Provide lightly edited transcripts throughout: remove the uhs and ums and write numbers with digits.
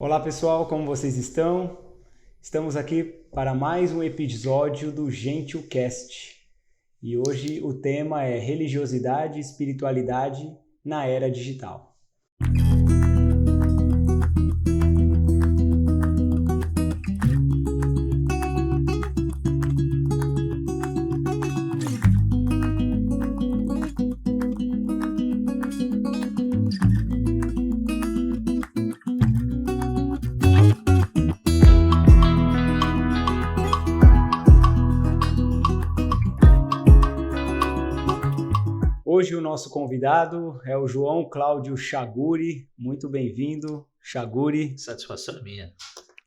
Olá pessoal, como vocês estão? Estamos aqui para mais um episódio do GentilCast e hoje o tema é religiosidade e espiritualidade na era digital. Hoje o nosso convidado é o João Cláudio Chaguri. Muito bem-vindo, Chaguri. Satisfação é minha.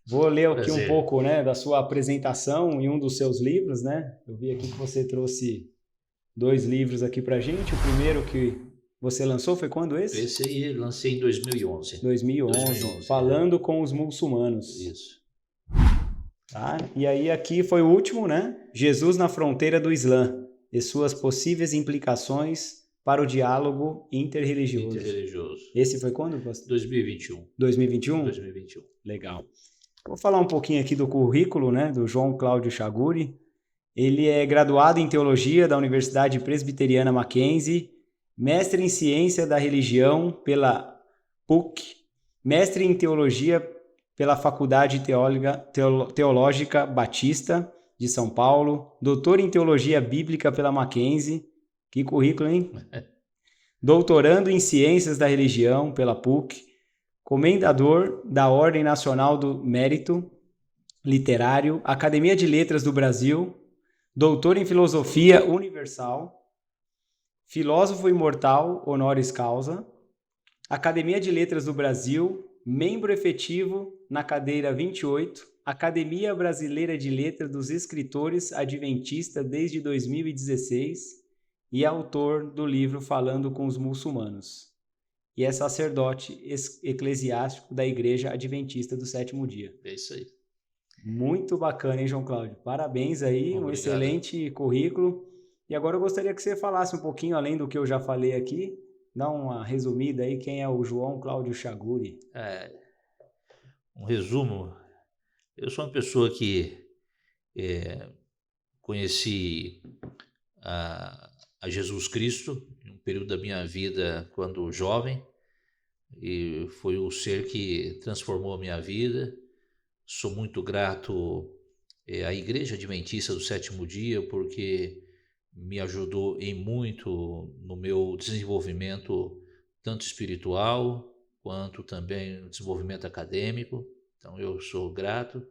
Vou ler aqui Prazer. um pouco, da sua apresentação em um dos seus livros, né? Eu vi aqui que você trouxe 2 livros aqui pra gente. O primeiro que você lançou foi quando esse? Esse aí lancei em 2011. 2011, falando com os muçulmanos. Isso. Tá? E aí aqui foi o último, né? Jesus na fronteira do Islã e suas possíveis implicações para o diálogo interreligioso. Esse foi quando? 2021. 2021? 2021. Legal. Vou falar um pouquinho aqui do currículo, né, do João Cláudio Chaguri. Ele é graduado em Teologia da Universidade Presbiteriana Mackenzie, mestre em Ciência da Religião pela PUC, mestre em Teologia pela Faculdade Teológica Batista de São Paulo, doutor em Teologia Bíblica pela Mackenzie. Que currículo, hein? Doutorando em Ciências da Religião pela PUC, comendador da Ordem Nacional do Mérito Literário, Academia de Letras do Brasil, doutor em Filosofia Universal, filósofo imortal honoris causa, Academia de Letras do Brasil, membro efetivo na cadeira 28, Academia Brasileira de Letras dos Escritores Adventistas desde 2016 e autor do livro Falando com os Muçulmanos. E é sacerdote eclesiástico da Igreja Adventista do Sétimo Dia. É isso aí. Muito bacana, hein, João Cláudio? Parabéns aí, Obrigado. Um excelente currículo. E agora eu gostaria que você falasse um pouquinho, além do que eu já falei aqui, dá uma resumida aí, quem é o João Cláudio Chaguri? Um resumo. Eu sou uma pessoa que conheci a Jesus Cristo em um período da minha vida quando jovem, e foi o ser que transformou a minha vida. Sou muito grato à Igreja Adventista do Sétimo Dia, porque me ajudou em muito no meu desenvolvimento, tanto espiritual quanto também no desenvolvimento acadêmico. Então eu sou grato.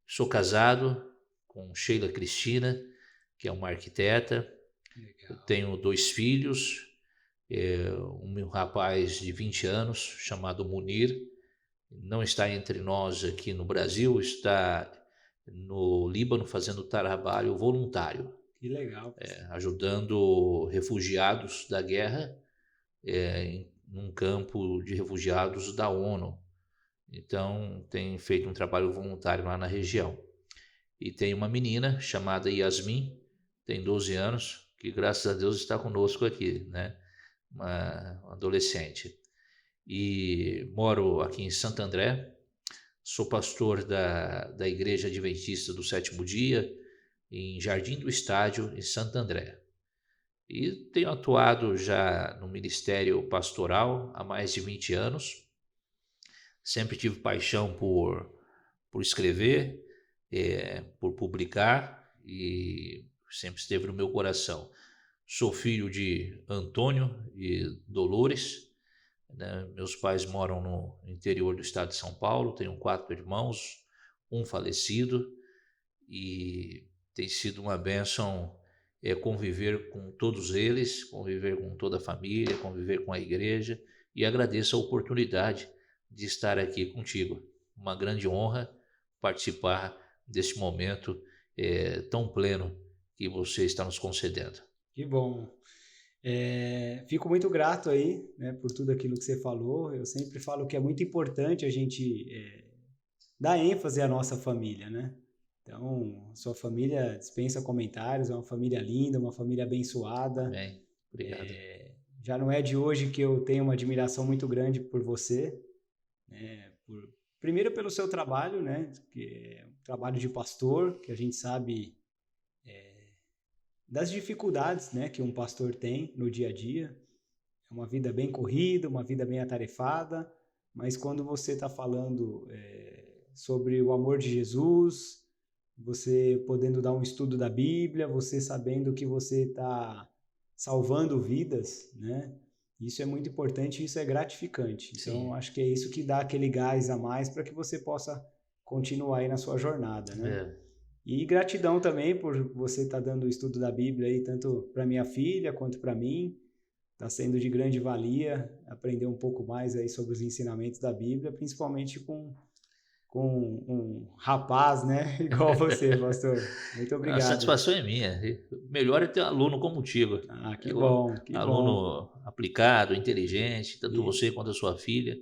Sou casado com Sheila Cristina, que é uma arquiteta. Legal. Eu tenho 2 filhos, um rapaz de 20 anos chamado Munir, não está entre nós aqui no Brasil, está no Líbano fazendo trabalho voluntário. Que legal. Ajudando refugiados da guerra em um campo de refugiados da ONU. Então tem feito um trabalho voluntário lá na região. E tem uma menina chamada Yasmin, tem 12 anos, que graças a Deus está conosco aqui, né? Uma adolescente. E moro aqui em Santo André, sou pastor da Igreja Adventista do Sétimo Dia, em Jardim do Estádio, em Santo André. E tenho atuado já no ministério pastoral há mais de 20 anos. Sempre tive paixão por escrever, por publicar, e sempre esteve no meu coração. Sou filho de Antônio e Dolores, né? Meus pais moram no interior do estado de São Paulo, tenho 4 irmãos, um falecido, e tem sido uma bênção conviver com todos eles, conviver com toda a família, conviver com a igreja, e agradeço a oportunidade de estar aqui contigo. Uma grande honra participar deste momento tão pleno que você está nos concedendo. Que bom. Fico muito grato aí, né, por tudo aquilo que você falou. Eu sempre falo que é muito importante a gente dar ênfase à nossa família, né? Então, sua família dispensa comentários, é uma família linda, uma família abençoada. Amém. Obrigado. Já não é de hoje que eu tenho uma admiração muito grande por você, né, primeiro pelo seu trabalho, né, que é um trabalho de pastor, que a gente sabe das dificuldades, né, que um pastor tem no dia a dia. É uma vida bem corrida, uma vida bem atarefada, mas quando você está falando sobre o amor de Jesus, você podendo dar um estudo da Bíblia, você sabendo que você está salvando vidas, né? Isso é muito importante, isso é gratificante. Então, Sim. acho que é isso que dá aquele gás a mais para que você possa continuar aí na sua jornada, né? É. E gratidão também por você estar dando o estudo da Bíblia aí, tanto para minha filha quanto para mim. Está sendo de grande valia aprender um pouco mais aí sobre os ensinamentos da Bíblia, principalmente com um rapaz, né? Igual você, pastor. Muito A obrigado. satisfação é minha. Melhor é ter um aluno como o Tigo. Ah, que Eu, bom, que bom. aluno aplicado, inteligente, tanto E você quanto a sua filha.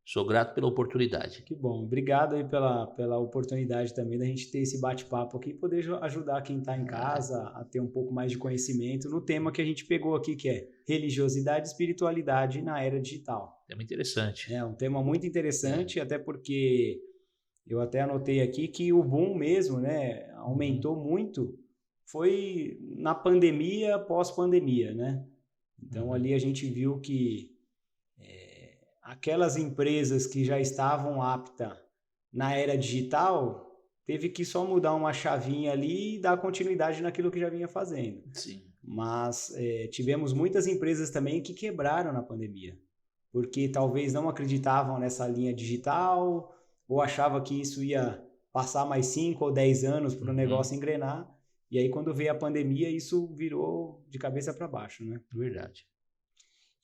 Sou grato pela oportunidade. que bom. Obrigado aí pela oportunidade também da gente ter esse bate-papo aqui e poder ajudar quem está em Ah, casa a ter um pouco mais de conhecimento no tema que a gente pegou aqui, que é religiosidade e espiritualidade na era digital. é muito interessante. É um tema muito É. interessante, até porque eu até anotei aqui que o boom mesmo, né, Uhum, aumentou muito, foi na pandemia, pós-pandemia, né? Então uhum. ali a gente viu que aquelas empresas que já estavam aptas na era digital, teve que só mudar uma chavinha ali e dar continuidade naquilo que já vinha fazendo. Sim. Mas tivemos muitas empresas também que quebraram na pandemia, porque talvez não acreditavam nessa linha digital ou achava que isso ia passar mais 5 ou 10 anos para o Uhum, negócio engrenar. E aí, quando veio a pandemia, isso virou de cabeça para baixo, né? verdade.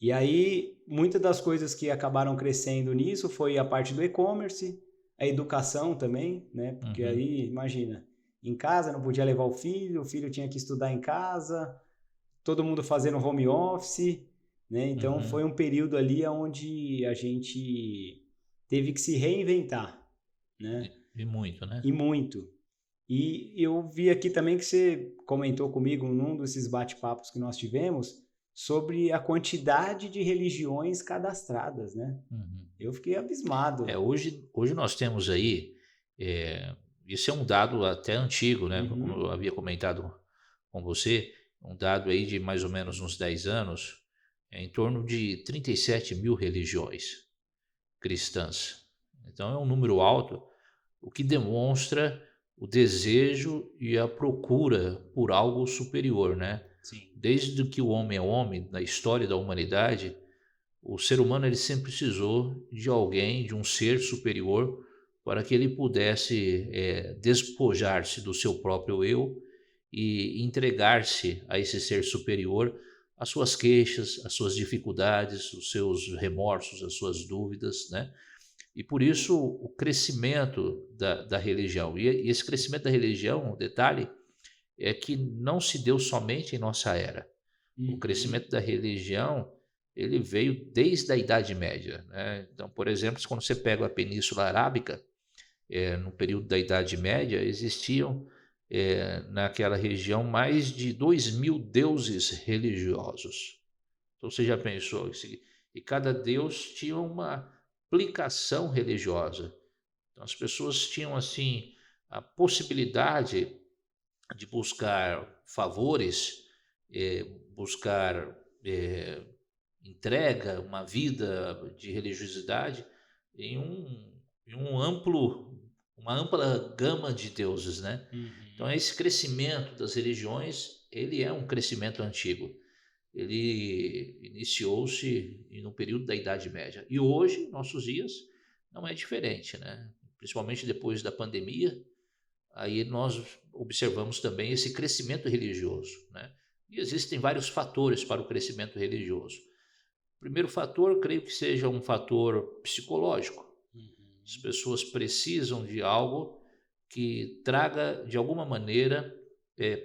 E aí, muitas das coisas que acabaram crescendo nisso foi a parte do e-commerce, a educação também, né? Porque Uhum, aí, imagina, em casa não podia levar o filho tinha que estudar em casa, todo mundo fazendo home office, né? Então uhum. foi um período ali onde a gente teve que se reinventar, né? E muito, né? E muito. E eu vi aqui também que você comentou comigo num desses bate-papos que nós tivemos sobre a quantidade de religiões cadastradas, né? Uhum. Eu fiquei abismado. Hoje nós temos aí, é, isso é um dado até antigo, né? Como Uhum, eu havia comentado com você, um dado aí de mais ou menos uns 10 anos, em torno de 37 mil religiões cristãs. Então é um número alto, o que demonstra o desejo e a procura por algo superior, né? sim. Desde que o homem é homem, na história da humanidade, o ser humano ele sempre precisou de alguém, de um ser superior, para que ele pudesse despojar-se do seu próprio eu e entregar-se a esse ser superior, as suas queixas, as suas dificuldades, os seus remorsos, as suas dúvidas, né? E por isso o crescimento da religião. E esse crescimento da religião, detalhe, é que não se deu somente em nossa era. O Uhum, crescimento da religião, ele veio desde a Idade Média, né? Então, por exemplo, quando você pega a Península Arábica, no período da Idade Média, existiam naquela região mais de 2.000 deuses religiosos. Então você já pensou e cada deus tinha uma aplicação religiosa. Então as pessoas tinham assim a possibilidade de buscar favores, buscar entrega, uma vida de religiosidade em uma ampla gama de deuses, né? Então uhum. esse crescimento das religiões, ele é um crescimento antigo. Ele iniciou-se no período da Idade Média e hoje, nossos dias, não é diferente, né? Principalmente depois da pandemia, aí nós observamos também esse crescimento religioso, né? E existem vários fatores para o crescimento religioso. O primeiro fator, creio que seja um fator psicológico. As Uhum. pessoas precisam de algo que traga, de alguma maneira,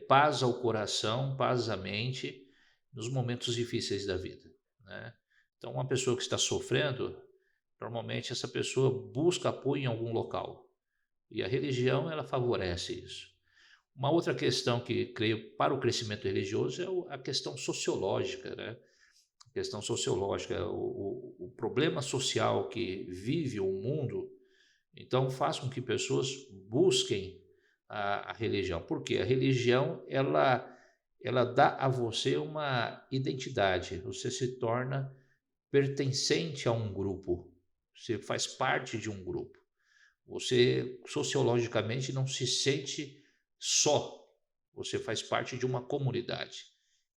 paz ao coração, paz à mente, nos momentos difíceis da vida, né? Então, uma pessoa que está sofrendo, normalmente essa pessoa busca apoio em algum local. E a religião, ela favorece isso. Uma outra questão que creio para o crescimento religioso é a questão sociológica, né? A questão sociológica, o problema social que vive o mundo Então faz com que pessoas busquem a religião. Por quê? A religião, ela dá a você uma identidade, você se torna pertencente a um grupo, você faz parte de um grupo. Você sociologicamente não se sente só, você faz parte de uma comunidade.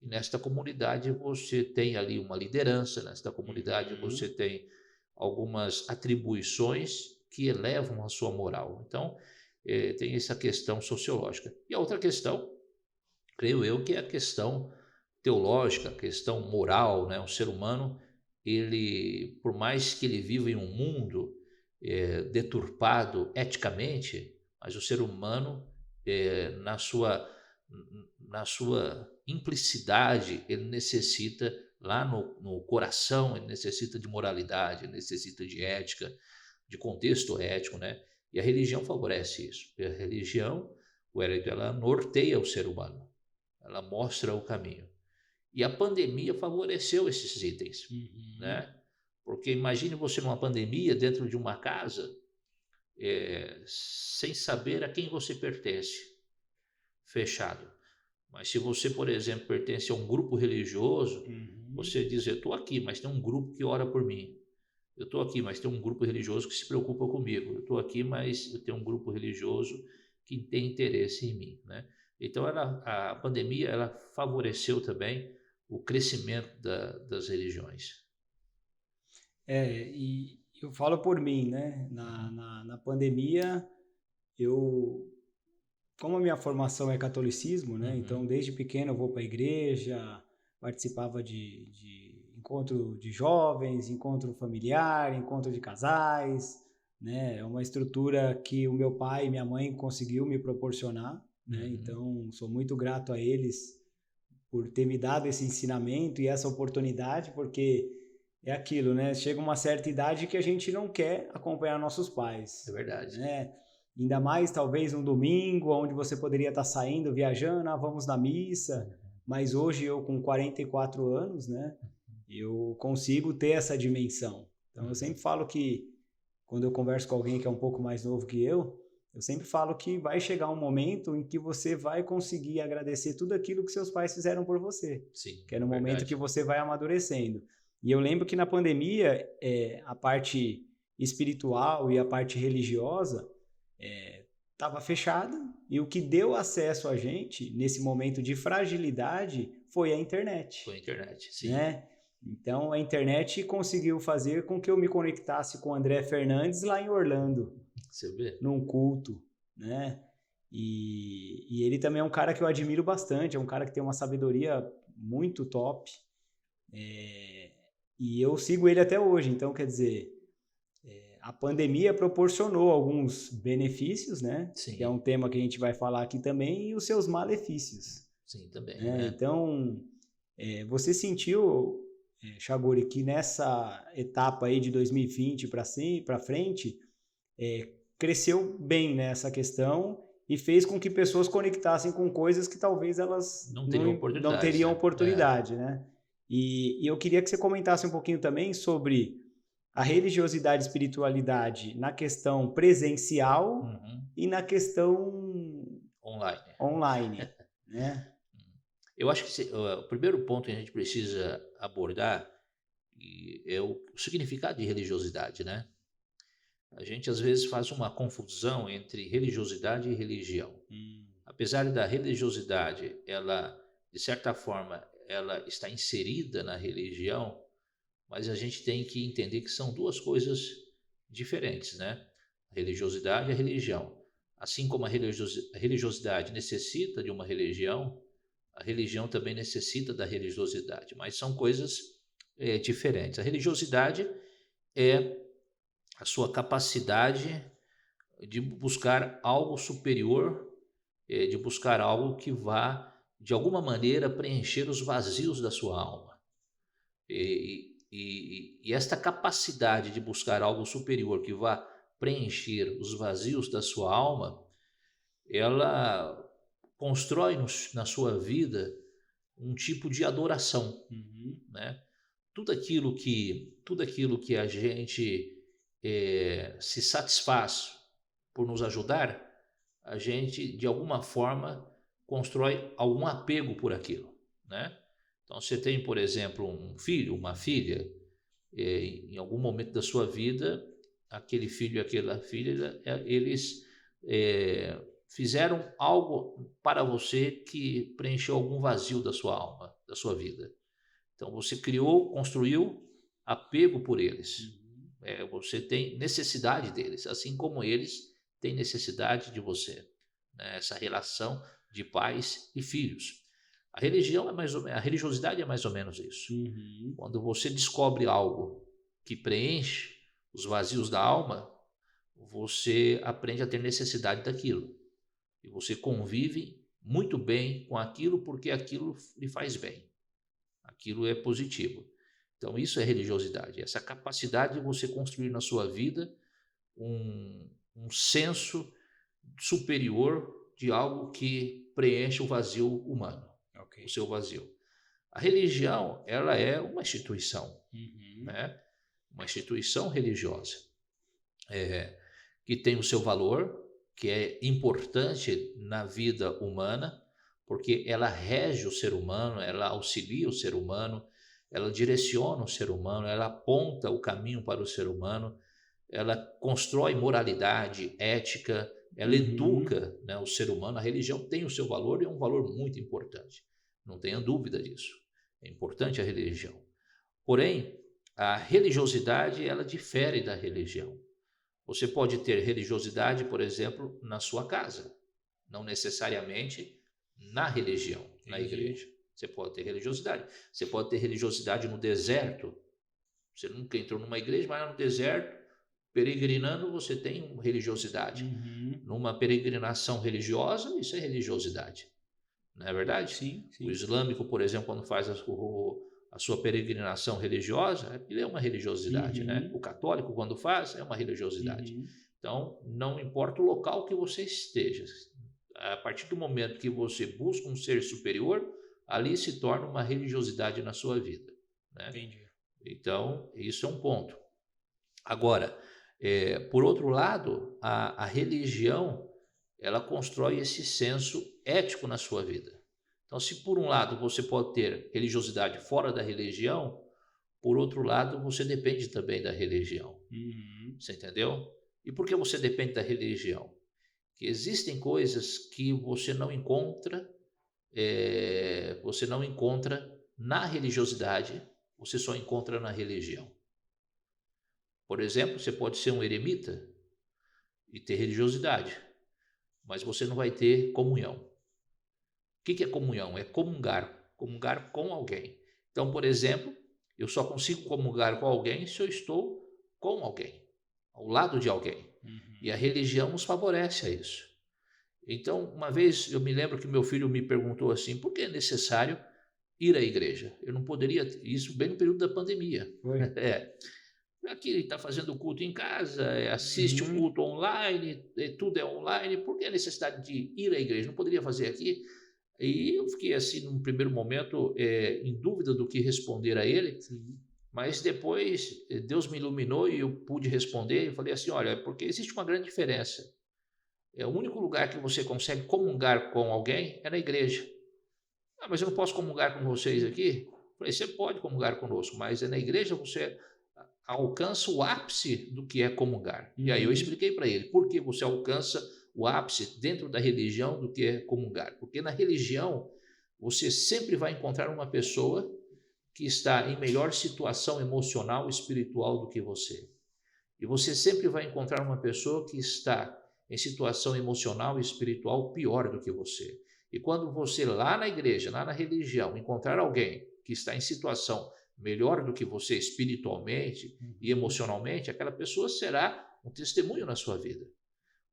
E nesta comunidade você tem ali uma liderança, nesta comunidade você Uhum. tem algumas atribuições que elevam a sua moral. Então, tem essa questão sociológica. E a outra questão, creio eu, que é a questão teológica, a questão moral, né? O ser humano, ele, por mais que ele viva em um mundo deturpado eticamente, mas o ser humano, na sua implicidade, ele necessita, lá no coração, ele necessita de moralidade, ele necessita de ética, de contexto ético, né? E a religião favorece isso. E a religião, o Hélio, ela norteia o ser humano, ela mostra o caminho. E a pandemia favoreceu esses itens, Uhum. né? Porque imagine você numa pandemia, dentro de uma casa, sem saber a quem você pertence, fechado. Mas se você, por exemplo, pertence a um grupo religioso, Uhum. você diz: eu estou aqui, mas tem um grupo que ora por mim. Eu estou aqui, mas tem um grupo religioso que se preocupa comigo. Eu estou aqui, mas eu tenho um grupo religioso que tem interesse em mim, né? Então, a pandemia, ela favoreceu também o crescimento das religiões. E eu falo por mim, né? Uhum, Na pandemia, eu, como a minha formação é catolicismo, né? Então, uhum, desde pequeno eu vou para a igreja, participava de encontro de jovens, encontro familiar, encontro de casais, né? É uma estrutura que o meu pai e minha mãe conseguiu me proporcionar, né? uhum. Então, sou muito grato a eles por ter me dado esse ensinamento e essa oportunidade, porque é aquilo, né? Chega uma certa idade que a gente não quer acompanhar nossos É pais, verdade. né? Ainda mais talvez um domingo, onde você poderia estar saindo, viajando, vamos na missa. Uhum, Mas hoje eu com 44 anos, né? Eu consigo ter essa dimensão. Então eu uhum. sempre falo que quando eu converso com alguém que é um pouco mais novo que eu sempre falo que vai chegar um momento em que você vai conseguir agradecer tudo aquilo que seus pais fizeram por você, Sim, que é é no momento que verdade. você vai amadurecendo. E eu lembro que na pandemia, a parte espiritual e a parte religiosa estava fechada, e o que deu acesso a gente nesse momento de fragilidade foi a internet, Foi a internet, sim. né? Então a internet conseguiu fazer com que eu me conectasse com o André Fernandes lá em Orlando, Você vê? num culto, né? E ele também é um cara que eu admiro bastante, é um cara que tem uma sabedoria muito top. E eu sigo ele até hoje, então quer dizer, a pandemia proporcionou alguns benefícios, né? Que é um Sim, tema que a gente vai falar aqui também, e os seus malefícios, sim, também, né? né? Então, você sentiu, Chaguri, que nessa etapa aí de 2020 para frente, cresceu bem nessa questão e fez com que pessoas conectassem com coisas que talvez elas Não teria não oportunidades, teriam né? É. oportunidade, né? E eu queria que você comentasse um pouquinho também sobre a religiosidade e espiritualidade na questão presencial Uhum. e na questão Online. online, né? Eu acho que o primeiro ponto que a gente precisa abordar é o significado de religiosidade, né? A gente às vezes faz uma confusão entre religiosidade e religião. Hum. Apesar da religiosidade, ela, de certa forma, ela está inserida na religião, mas a gente tem que entender que são duas coisas diferentes, né? A religiosidade e a religião. Assim como a religiosidade necessita de uma religião, a religião também necessita da religiosidade, mas são coisas diferentes. A religiosidade é a sua capacidade de buscar algo superior, de buscar algo que vá, de alguma maneira, preencher os vazios da sua alma. E esta capacidade de buscar algo superior que vá preencher os vazios da sua alma, ela constrói na sua vida um tipo de adoração, Uhum. né? Tudo aquilo que a gente se satisfaz por nos ajudar, a gente, de alguma forma, constrói algum apego por aquilo, né? Então, você tem, por exemplo, um filho, uma filha, em algum momento da sua vida, aquele filho e aquela filha, eles fizeram algo para você que preencheu algum vazio da sua alma, da sua vida. Então, você criou, construiu apego por eles. Você tem necessidade deles, assim como eles têm necessidade de você, né? Essa relação de pais e filhos. A religião a religiosidade é mais ou menos isso. Quando você descobre algo que preenche os vazios da alma, você aprende a ter necessidade daquilo. E você convive muito bem com aquilo porque aquilo lhe faz bem. Aquilo é positivo. Então, isso é religiosidade, essa capacidade de você construir na sua vida um senso superior de algo que preenche o vazio humano, o seu vazio. A religião, ela é uma instituição, né? Uma instituição religiosa, que tem o seu valor, que é importante na vida humana, porque ela rege o ser humano, ela auxilia o ser humano, ela direciona o ser humano, ela aponta o caminho para o ser humano, ela constrói moralidade, ética, ela educa, né, o ser humano. A religião tem o seu valor e é um valor muito importante, não tenha dúvida disso. É importante a religião. Porém, a religiosidade, ela difere da religião. Você pode ter religiosidade, por exemplo, na sua casa, não necessariamente na religião, na igreja. Você pode ter religiosidade. Você pode ter religiosidade no deserto. Você nunca entrou numa igreja, mas no deserto, peregrinando, você tem religiosidade. Numa peregrinação religiosa, isso é religiosidade. Não é verdade? Sim. O islâmico, por exemplo, quando faz a sua peregrinação religiosa, ele é uma religiosidade, né? O católico, quando faz, é uma religiosidade. Então, não importa o local que você esteja, a partir do momento que você busca um ser superior, ali se torna uma religiosidade na sua vida, né? Entendi. Então, isso é um ponto. Agora, por outro lado, a religião, ela constrói esse senso ético na sua vida. Então, se por um lado você pode ter religiosidade fora da religião, por outro lado você depende também da religião. Você entendeu? E por que você depende da religião? Que existem coisas que você não encontra na religiosidade, você só encontra na religião. Por exemplo, você pode ser um eremita e ter religiosidade, mas você não vai ter comunhão. O que é comunhão? É comungar com alguém. Então, por exemplo, eu só consigo comungar com alguém se eu estou com alguém, ao lado de alguém. E a religião nos favorece a isso. Então, uma vez eu me lembro que meu filho me perguntou assim, por que é necessário ir à igreja? Eu não poderia, isso bem no período da pandemia. Aqui ele está fazendo culto em casa, assiste o culto online, tudo é online, por que a necessidade de ir à igreja? Não poderia fazer aqui? E eu fiquei assim, num primeiro momento, em dúvida do que responder a ele, mas depois Deus me iluminou e eu pude responder, eu falei assim, olha, porque existe uma grande diferença. O único lugar que você consegue comungar com alguém é na igreja. Ah, mas eu não posso comungar com vocês aqui? Eu falei, você pode comungar conosco, mas na igreja você alcança o ápice do que é comungar. E aí eu expliquei para ele, por que você alcança o ápice dentro da religião do que é comungar? Porque na religião você sempre vai encontrar uma pessoa que está em melhor situação emocional e espiritual do que você. E você sempre vai encontrar uma pessoa que está em situação emocional e espiritual pior do que você. E quando você lá na igreja, lá na religião, encontrar alguém que está em situação melhor do que você espiritualmente e emocionalmente, aquela pessoa será um testemunho na sua vida.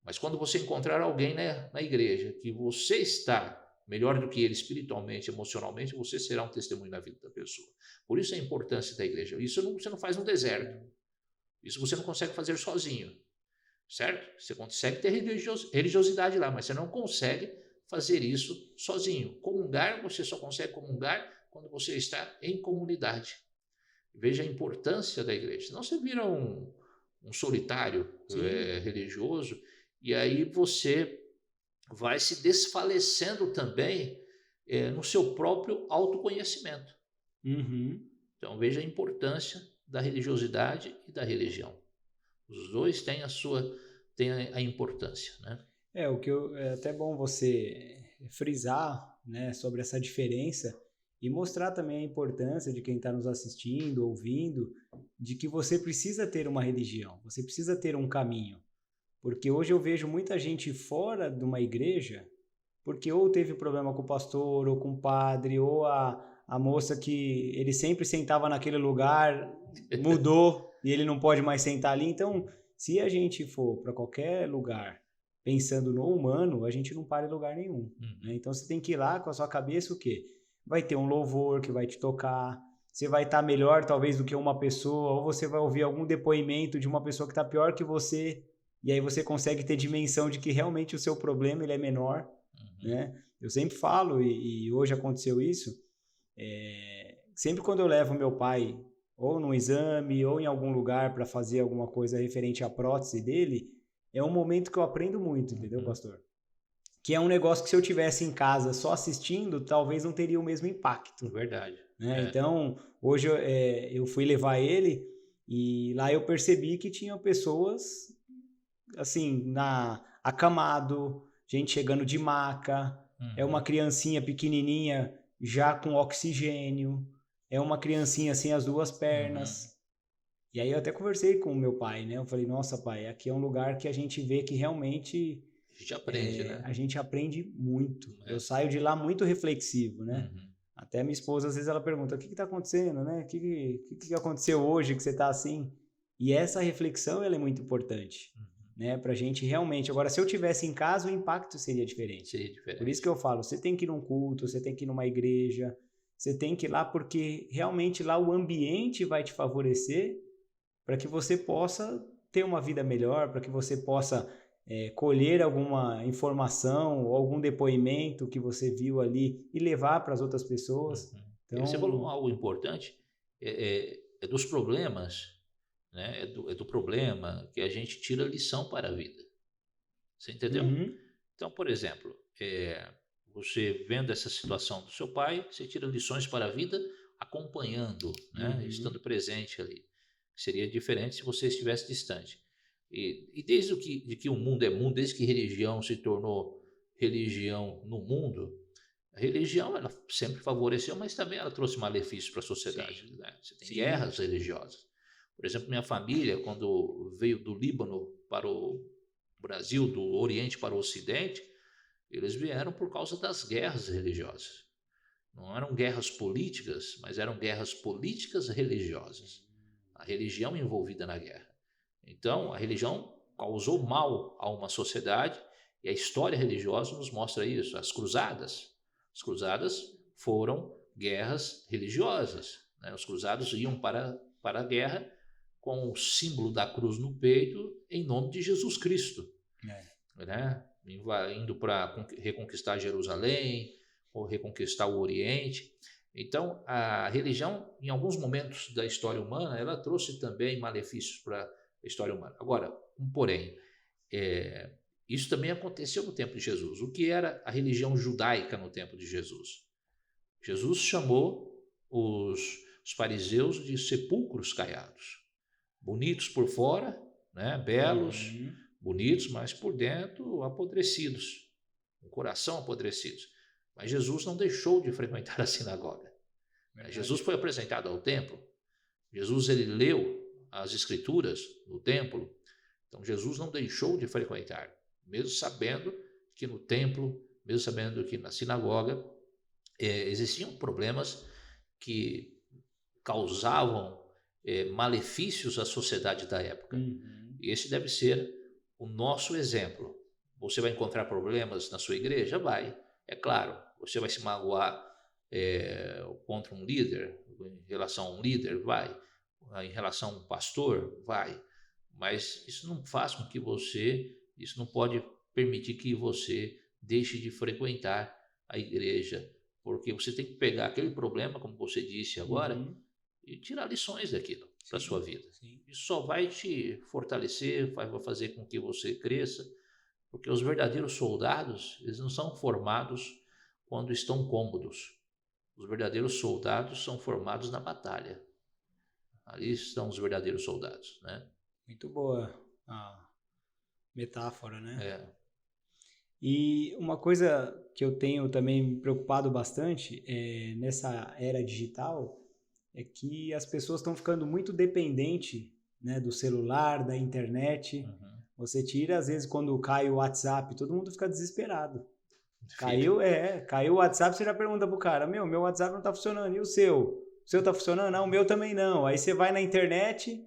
Mas quando você encontrar alguém na igreja que você está melhor do que ele espiritualmente, emocionalmente, você será um testemunho na vida da pessoa. Por isso a importância da igreja. Isso você não faz no deserto. Isso você não consegue fazer sozinho. Certo? Você consegue ter religiosidade lá, mas você não consegue fazer isso sozinho. Comungar, você só consegue comungar quando você está em comunidade. Veja a importância da igreja. Senão você vira um solitário Sim. religioso, e aí você vai se desfalecendo também no seu próprio autoconhecimento. Uhum. Então veja a importância da religiosidade e da religião. Os dois têm têm a importância, né? É até bom você frisar, né, sobre essa diferença e mostrar também a importância de quem está nos assistindo, ouvindo, de que você precisa ter uma religião, você precisa ter um caminho. Porque hoje eu vejo muita gente fora de uma igreja, porque ou teve problema com o pastor, ou com o padre, ou a moça que ele sempre sentava naquele lugar, mudou e ele não pode mais sentar ali. Então, se a gente for para qualquer lugar pensando no humano, a gente não para em lugar nenhum, né? Uhum. Então você tem que ir lá com a sua cabeça o quê? Vai ter um louvor que vai te tocar, você vai estar melhor talvez do que uma pessoa, ou você vai ouvir algum depoimento de uma pessoa que está pior que você, e aí você consegue ter dimensão de que realmente o seu problema ele é menor, Uhum. né? Eu sempre falo, e hoje aconteceu isso, sempre quando eu levo meu pai ou num exame ou em algum lugar para fazer alguma coisa referente à prótese dele, é um momento que eu aprendo muito, entendeu, Uhum. pastor? Que é um negócio que se eu tivesse em casa só assistindo, talvez não teria o mesmo impacto, Verdade. né? É. Então, hoje eu fui levar ele e lá eu percebi que tinham pessoas assim, acamado, gente chegando de maca, é uma Uhum. criancinha pequenininha já com oxigênio, é uma criancinha sem as duas Uhum. pernas. E aí eu até conversei com o meu pai, né? Eu falei, nossa, pai, aqui é um lugar que a gente vê que realmente A gente aprende, né? a gente aprende muito. Eu É. saio de lá muito reflexivo, né? Uhum. Até minha esposa, às vezes, ela pergunta, o que está acontecendo, né? O que aconteceu hoje que você está assim? E essa reflexão, ela é muito importante, Uhum. né? Para a gente realmente... Agora, se eu tivesse em casa, o impacto seria diferente. Seria Por isso diferente. que eu falo, você tem que ir num culto, você tem que ir numa igreja, você tem que ir lá porque realmente lá o ambiente vai te favorecer para que você possa ter uma vida melhor, para que você possa colher alguma informação ou algum depoimento que você viu ali e levar para as outras pessoas. Uhum. E você falou Então, algo importante, é dos problemas, né? É do problema que a gente tira lição para a vida. Você entendeu? uhum, Então, por exemplo, você vendo essa situação do seu pai, você tira lições para a vida acompanhando, né? uhum, Estando presente ali. Seria diferente se você estivesse distante. E desde de que o mundo é mundo, desde que religião se tornou religião no mundo, a religião ela sempre favoreceu, mas também ela trouxe malefícios para a sociedade, sim, né? Você tem sim, guerras religiosas. Por exemplo, minha família, quando veio do Líbano para o Brasil, do Oriente para o Ocidente, eles vieram por causa das guerras religiosas. Não eram guerras políticas, mas eram guerras políticas religiosas. A religião envolvida na guerra. Então, a religião causou mal a uma sociedade e a história religiosa nos mostra isso. As cruzadas. As cruzadas foram guerras religiosas, né? Os cruzados iam para a guerra com o símbolo da cruz no peito em nome de Jesus Cristo, é, né? Indo para reconquistar Jerusalém ou reconquistar o Oriente. Então, a religião, em alguns momentos da história humana, ela trouxe também malefícios para a história humana. Agora, um porém, é, isso também aconteceu no tempo de Jesus. O que era a religião judaica no tempo de Jesus? Jesus chamou os fariseus de sepulcros caiados, bonitos por fora, né, belos, uhum, bonitos, mas por dentro apodrecidos, com o coração apodrecidos. Mas Jesus não deixou de frequentar a sinagoga. Jesus verdade. foi apresentado ao templo. Jesus ele leu as escrituras no templo. Então Jesus não deixou de frequentar, mesmo sabendo que no templo, mesmo sabendo que na sinagoga existiam problemas que causavam malefícios à sociedade da época. Uhum, E esse deve ser o nosso exemplo. Você vai encontrar problemas na sua igreja? Vai. É claro, você vai se magoar contra um líder, em relação a um líder? Vai. Em relação a um pastor? Vai. Mas isso não faz com que isso não pode permitir que você deixe de frequentar a igreja, porque você tem que pegar aquele problema, como você disse agora, uhum. e tirar lições daquilo. para a sua vida. Sim. Isso só vai te fortalecer, vai fazer com que você cresça, porque os verdadeiros soldados, eles não são formados quando estão cômodos. Os verdadeiros soldados são formados na batalha. Ali estão os verdadeiros soldados, né? Muito boa a metáfora, né? É. E uma coisa que eu tenho também me preocupado bastante nessa era digital é que as pessoas estão ficando muito dependentes, né, do celular, da internet. Uhum. Você tira, às vezes, quando cai o WhatsApp, todo mundo fica desesperado. Fica. Caiu o WhatsApp, você já pergunta pro cara, meu WhatsApp não tá funcionando, e o seu? O seu tá funcionando? Não, o meu também não. Aí você vai na internet,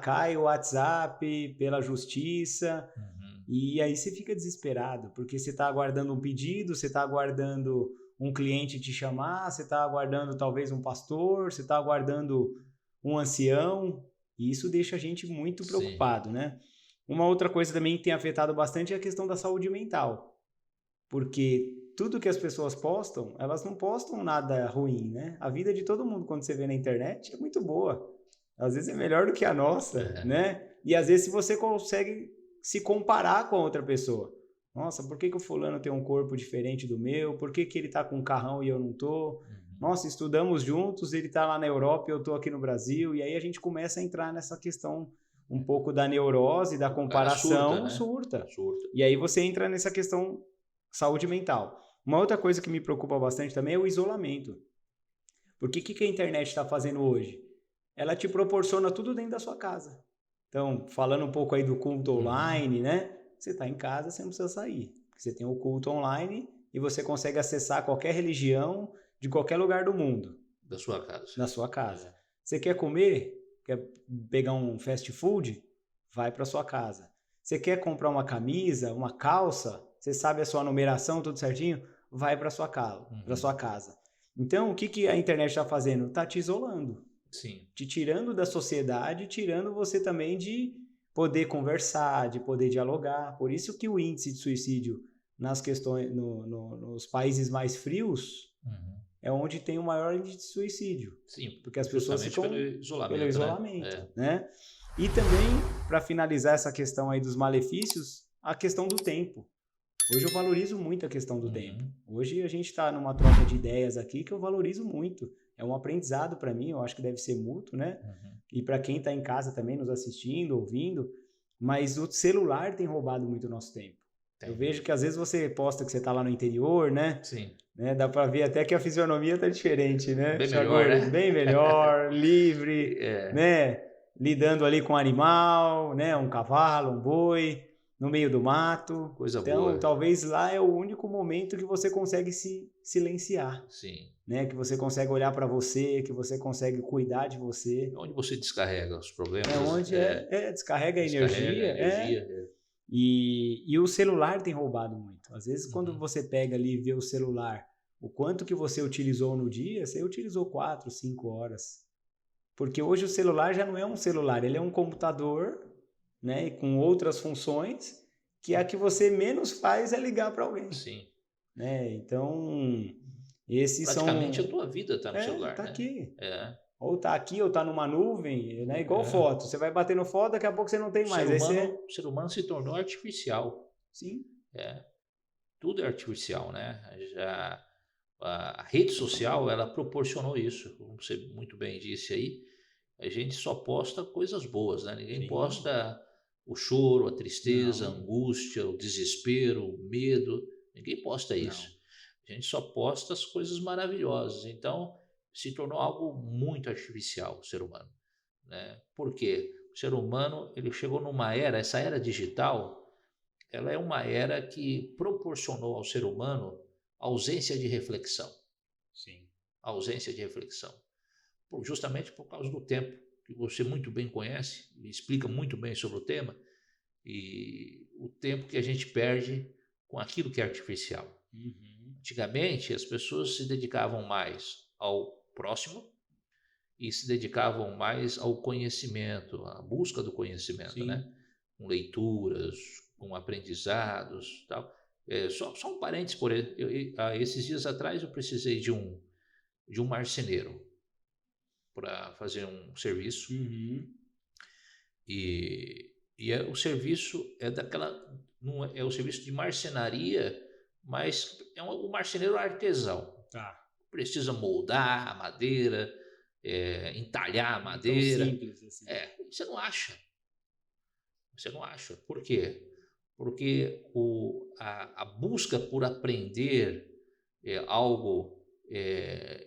cai o WhatsApp pela justiça, Uhum. e aí você fica desesperado, porque você está aguardando um pedido, você está aguardando um cliente te chamar, você está aguardando talvez um pastor, você está aguardando um ancião, e isso deixa a gente muito Sim. preocupado, né? Uma outra coisa também que tem afetado bastante é a questão da saúde mental, porque tudo que as pessoas postam, elas não postam nada ruim, né? A vida de todo mundo, quando você vê na internet, é muito boa. Às vezes é melhor do que a nossa, né? E às vezes você consegue se comparar com a outra pessoa. Nossa, por que o fulano tem um corpo diferente do meu? Por que ele tá com um carrão e eu não tô? Uhum. Nossa, estudamos juntos, ele tá lá na Europa e eu tô aqui no Brasil. E aí a gente começa a entrar nessa questão um pouco da neurose, da comparação, surta. E aí você entra nessa questão saúde mental. Uma outra coisa que me preocupa bastante também é o isolamento. Porque o que a internet está fazendo hoje? Ela te proporciona tudo dentro da sua casa. Então, falando um pouco aí do culto online, né? Você está em casa, você não precisa sair. Você tem o culto online e você consegue acessar qualquer religião de qualquer lugar do mundo. Da sua casa. Da sua casa. Você quer comer? Quer pegar um fast food? Vai para sua casa. Você quer comprar uma camisa, uma calça? Você sabe a sua numeração, tudo certinho? Vai para sua casa, para sua casa. Então, o que a internet está fazendo? Está te isolando. Sim. Te tirando da sociedade, tirando você também de poder conversar, de poder dialogar. Por isso que o índice de suicídio nas questões, nos países mais frios é onde tem o maior índice de suicídio. Sim, porque as pessoas ficam pelo isolamento. Né? E também, para finalizar essa questão aí dos malefícios, a questão do tempo. Hoje eu valorizo muito a questão do tempo. Hoje a gente está numa troca de ideias aqui que eu valorizo muito. É um aprendizado para mim, eu acho que deve ser mútuo, né? E para quem está em casa também nos assistindo, ouvindo. Mas o celular tem roubado muito o nosso tempo. Eu vejo que às vezes você posta que você está lá no interior, né? Sim. Né? Dá para ver até que a fisionomia está diferente, né? Bem melhor, né? Bem melhor, livre, né? Lidando ali com um animal, né? Um cavalo, um boi, no meio do mato. Coisa então, boa. talvez lá é o único momento que você consegue se silenciar. Sim. Né? Que você consegue olhar para você, que você consegue cuidar de você. É onde você descarrega os problemas. É onde descarrega a energia. E o celular tem roubado muito. Às vezes, quando você pega ali e vê o celular, o quanto que você utilizou no dia, você utilizou 4, 5 horas. Porque hoje o celular já não é um celular, ele é um computador, né, com outras funções, que a que você menos faz é ligar para alguém. Sim. Né? Então, esses praticamente a tua vida está no celular, tá né? Aqui. Ou tá aqui, ou tá numa nuvem, né? Igual foto. Você vai batendo foto, daqui a pouco você não tem mais. O ser humano se tornou artificial. Sim. Tudo é artificial, né? A rede social, ela proporcionou isso, como você muito bem disse aí. A gente só posta coisas boas, né? Ninguém posta o choro, a tristeza, a angústia, o desespero, o medo. Ninguém posta isso. A gente só posta as coisas maravilhosas. Então, se tornou algo muito artificial, o ser humano. Né? Por quê? O ser humano, ele chegou numa era, essa era digital, ela é uma era que proporcionou ao ser humano ausência de reflexão. Sim. Ausência de reflexão. Justamente por causa do tempo, que você muito bem conhece, e explica muito bem sobre o tema, e o tempo que a gente perde com aquilo que é artificial. Antigamente, as pessoas se dedicavam mais ao próximo e se dedicavam mais ao conhecimento, à busca do conhecimento, né? Com leituras, com aprendizados, tal. Só um parênteses, por esses dias atrás eu precisei de um marceneiro. para fazer um serviço Uhum. e o serviço é daquela, não é, é o serviço de marcenaria, mas é um marceneiro artesão. Tá. Precisa moldar a madeira, entalhar a Não é tão madeira. simples assim. Você não acha. Você não acha. Por quê? Porque a busca por aprender algo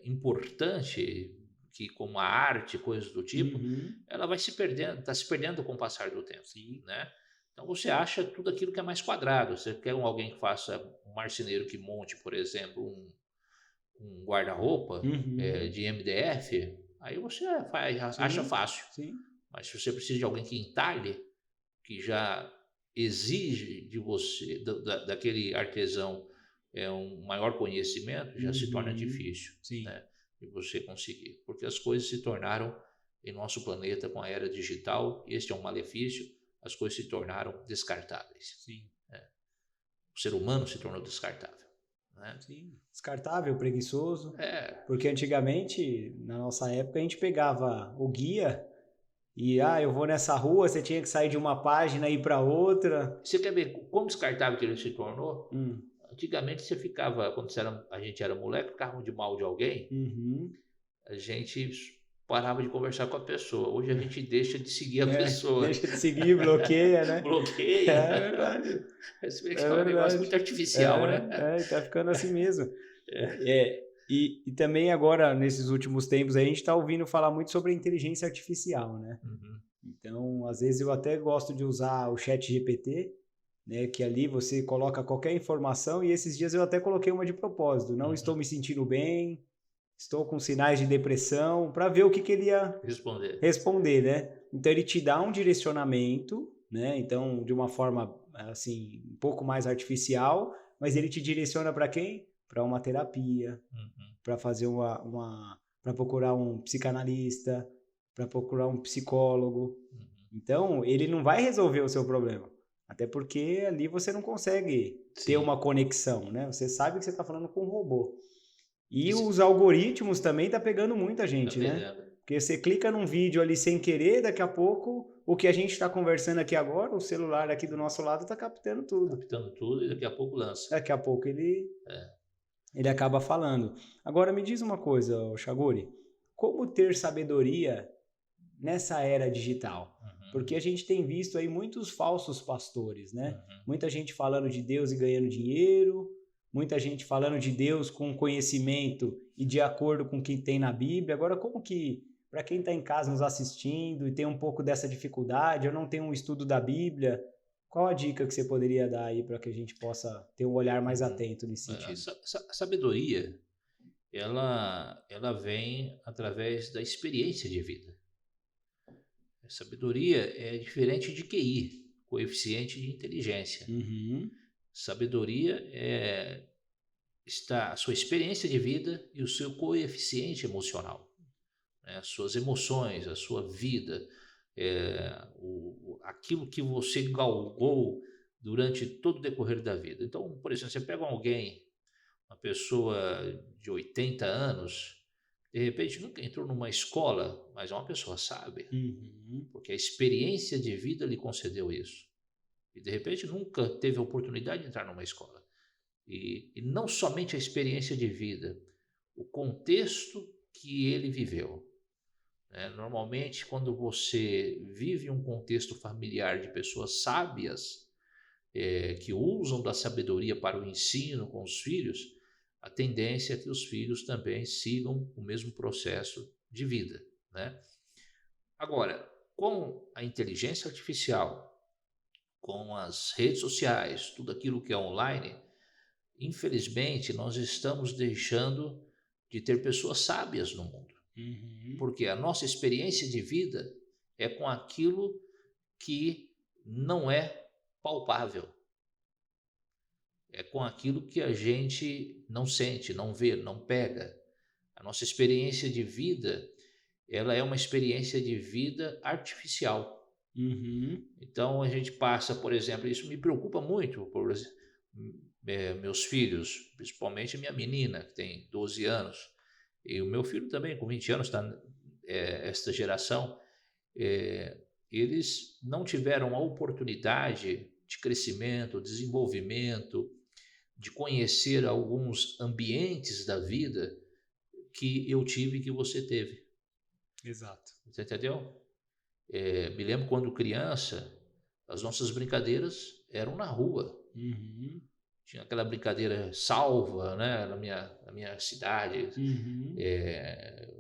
importante, que como a arte, coisas do tipo, Uhum. ela vai se perdendo, está se perdendo com o passar do tempo, Sim. né? Então você acha tudo aquilo que é mais quadrado. Você quer alguém que faça, um marceneiro que monte, por exemplo, um guarda-roupa Uhum. de MDF, aí você acha Sim. fácil. Sim. Mas se você precisa de alguém que entalhe, que já exige de você, daquele artesão, um maior conhecimento, já se torna Uhum. difícil, Sim. né, de você conseguir. Porque as coisas se tornaram, em nosso planeta, com a era digital, este é um malefício, as coisas se tornaram descartáveis. Sim. O ser humano se tornou descartável, né? Sim. Descartável, preguiçoso. É, Porque antigamente, na nossa época, a gente pegava o guia e, eu vou nessa rua, você tinha que sair de uma página e ir para outra. você quer ver como descartável que ele se tornou? Hum. Antigamente você ficava, quando a gente era moleque, ficava de mal de alguém, Uhum. a gente parava de conversar com a pessoa. Hoje a gente deixa de seguir a pessoa, Deixa de seguir, bloqueia, né? bloqueia. É verdade. Você vê que É é um negócio muito verdade. artificial, né? E tá ficando assim mesmo. É. E também agora, nesses últimos tempos, a gente está ouvindo falar muito sobre a inteligência artificial, né? Uhum, Então, às vezes eu até gosto de usar o chat GPT, né? Que ali você coloca qualquer informação e esses dias eu até coloquei uma de propósito. Não estou uhum. me sentindo bem, estou com sinais de depressão, para ver o que ele ia Responder. responder, né? Então ele te dá um direcionamento, né? Então de uma forma assim um pouco mais artificial, mas ele te direciona para quem? Para uma terapia, Uhum, para fazer para procurar um psicanalista, para procurar um psicólogo. uhum. Então ele não vai resolver o seu problema, até porque ali você não consegue ter Sim. uma conexão, né? Você sabe que você está falando com um robô. E Isso os algoritmos também tá pegando muita tá gente, né? pegando. Porque você clica num vídeo ali sem querer, daqui a pouco o que a gente está conversando aqui agora, o celular aqui do nosso lado está captando tudo. Captando tudo e daqui a pouco lança. Daqui a pouco É. ele acaba falando. Agora me diz uma coisa, Chaguri, como ter sabedoria nessa era digital? Uhum, Porque a gente tem visto aí muitos falsos pastores, né? uhum. Muita gente falando de Deus e ganhando dinheiro, muita gente falando de Deus com conhecimento e de acordo com o que tem na Bíblia. Agora, como que, para quem está em casa nos assistindo e tem um pouco dessa dificuldade, eu não tenho um estudo da Bíblia, qual a dica que você poderia dar aí para que a gente possa ter um olhar mais Uhum. atento nesse A sentido? sabedoria, ela vem através da experiência de vida. A sabedoria é diferente de QI, coeficiente de inteligência. Uhum. Sabedoria está a sua experiência de vida e o seu coeficiente emocional, né? As suas emoções, a sua vida, aquilo que você galgou durante todo o decorrer da vida. Então, por exemplo, você pega alguém, uma pessoa de 80 anos, de repente nunca entrou numa escola, mas é uma pessoa sábia, Uhum. porque a experiência de vida lhe concedeu isso. E de repente nunca teve a oportunidade de entrar numa escola. E não somente a experiência de vida, o contexto que ele viveu, né? Normalmente, quando você vive um contexto familiar de pessoas sábias, que usam da sabedoria para o ensino com os filhos, a tendência é que os filhos também sigam o mesmo processo de vida, né? Agora, com a inteligência artificial, com as redes sociais, tudo aquilo que é online, infelizmente nós estamos deixando de ter pessoas sábias no mundo, Uhum. porque a nossa experiência de vida é com aquilo que não é palpável, é com aquilo que a gente não sente, não vê, não pega. A nossa experiência de vida, ela é uma experiência de vida artificial. Uhum. Então a gente passa, por exemplo, isso me preocupa muito, meus filhos, principalmente minha menina, que tem 12 anos, e o meu filho também, com 20 anos, esta geração, eles não tiveram a oportunidade de crescimento, desenvolvimento, de conhecer alguns ambientes da vida que eu tive e que você teve. Exato. Você entendeu? Me lembro quando criança, as nossas brincadeiras eram na rua. Uhum. Tinha aquela brincadeira salva, né? Na minha cidade, Uhum.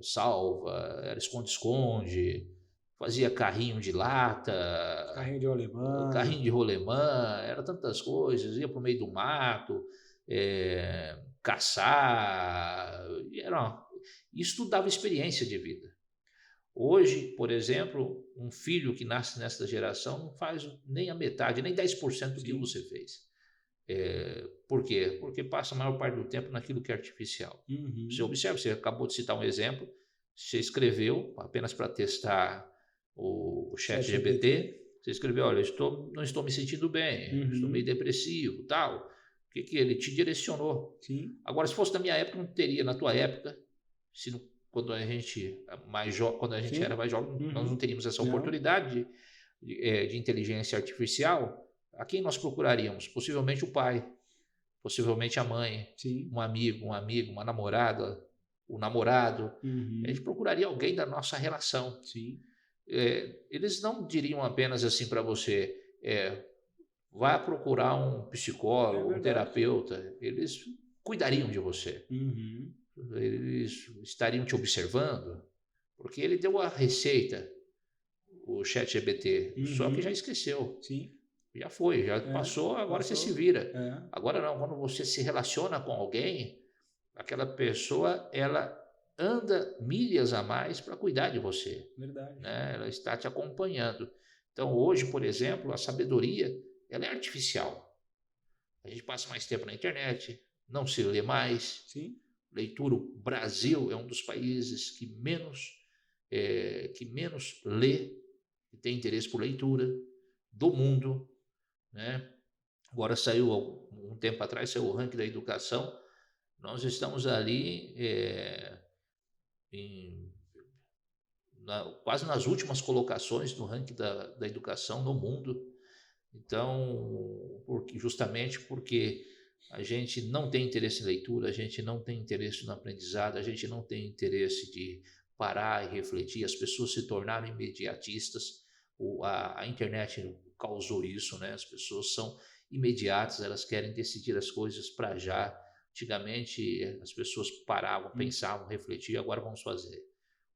salva, era esconde-esconde, fazia carrinho de lata, Carrinho de rolemã. carrinho de rolemã, era tantas coisas, ia para o meio do mato, caçar, isso dava experiência de vida. Hoje, por exemplo, um filho que nasce nesta geração não faz nem a metade, nem 10% do que você fez. Por quê? Porque passa a maior parte do tempo naquilo que é artificial. Uhum. Você observa, você acabou de citar um exemplo, você escreveu, apenas para testar o ChatGPT, você escreveu, olha, não estou me sentindo bem, estou meio depressivo, tal. O que ele te direcionou? Sim. Agora, se fosse na minha época, não teria. Na tua época, quando a gente era mais jovem, nós não teríamos essa oportunidade de inteligência artificial. A quem nós procuraríamos? Possivelmente o pai, possivelmente a mãe, Sim. um amigo, uma namorada, o namorado. A gente procuraria alguém da nossa relação. Sim. Eles não diriam apenas assim para você, vá procurar um psicólogo, um terapeuta. Eles cuidariam de você. Eles estariam te observando, porque ele deu a receita, o ChatGPT, só que já esqueceu. Sim. Já foi, já passou, agora você se vira. Agora não, quando você se relaciona com alguém, aquela pessoa, ela anda milhas a mais para cuidar de você. Verdade. Né? Ela está te acompanhando. Então hoje, por exemplo, a sabedoria, ela é artificial. A gente passa mais tempo na internet, não se lê mais. Sim. Leitura, o Brasil é um dos países que menos lê, que tem interesse por leitura do mundo. Né? Agora saiu, um tempo atrás, saiu o ranking da educação, nós estamos ali quase nas últimas colocações do ranking da educação no mundo. Então, justamente porque a gente não tem interesse em leitura, a gente não tem interesse no aprendizado, a gente não tem interesse de parar e refletir, as pessoas se tornaram imediatistas, a internet causou isso, né? As pessoas são imediatas, elas querem decidir as coisas para já. Antigamente as pessoas paravam, pensavam, refletiam, agora vamos fazer.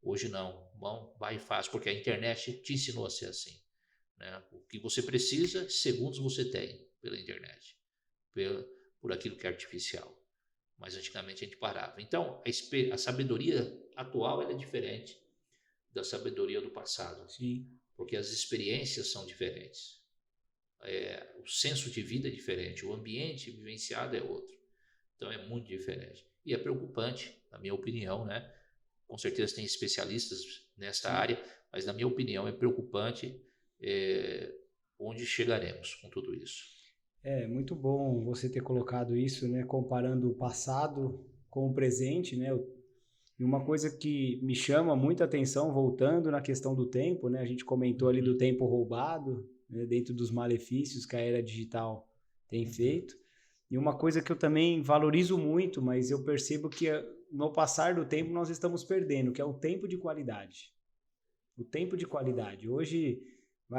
Hoje não, vai e faz, porque a internet te ensinou a ser assim. Né? O que você precisa, segundos você tem pela internet, por aquilo que é artificial. Mas antigamente a gente parava. Então a sabedoria atual ela é diferente da sabedoria do passado. Sim. Porque as experiências são diferentes. O senso de vida é diferente, o ambiente vivenciado é outro. Então é muito diferente. E é preocupante, na minha opinião, né? Com certeza tem especialistas nesta área, mas na minha opinião é preocupante onde chegaremos com tudo isso. É muito bom você ter colocado isso, né? Comparando o passado com o presente, né? E uma coisa que me chama muita atenção, voltando na questão do tempo, né? A gente comentou ali do tempo roubado, né? Dentro dos malefícios que a era digital tem feito. E uma coisa que eu também valorizo muito, mas eu percebo que no passar do tempo nós estamos perdendo, que é o tempo de qualidade. O tempo de qualidade. Hoje,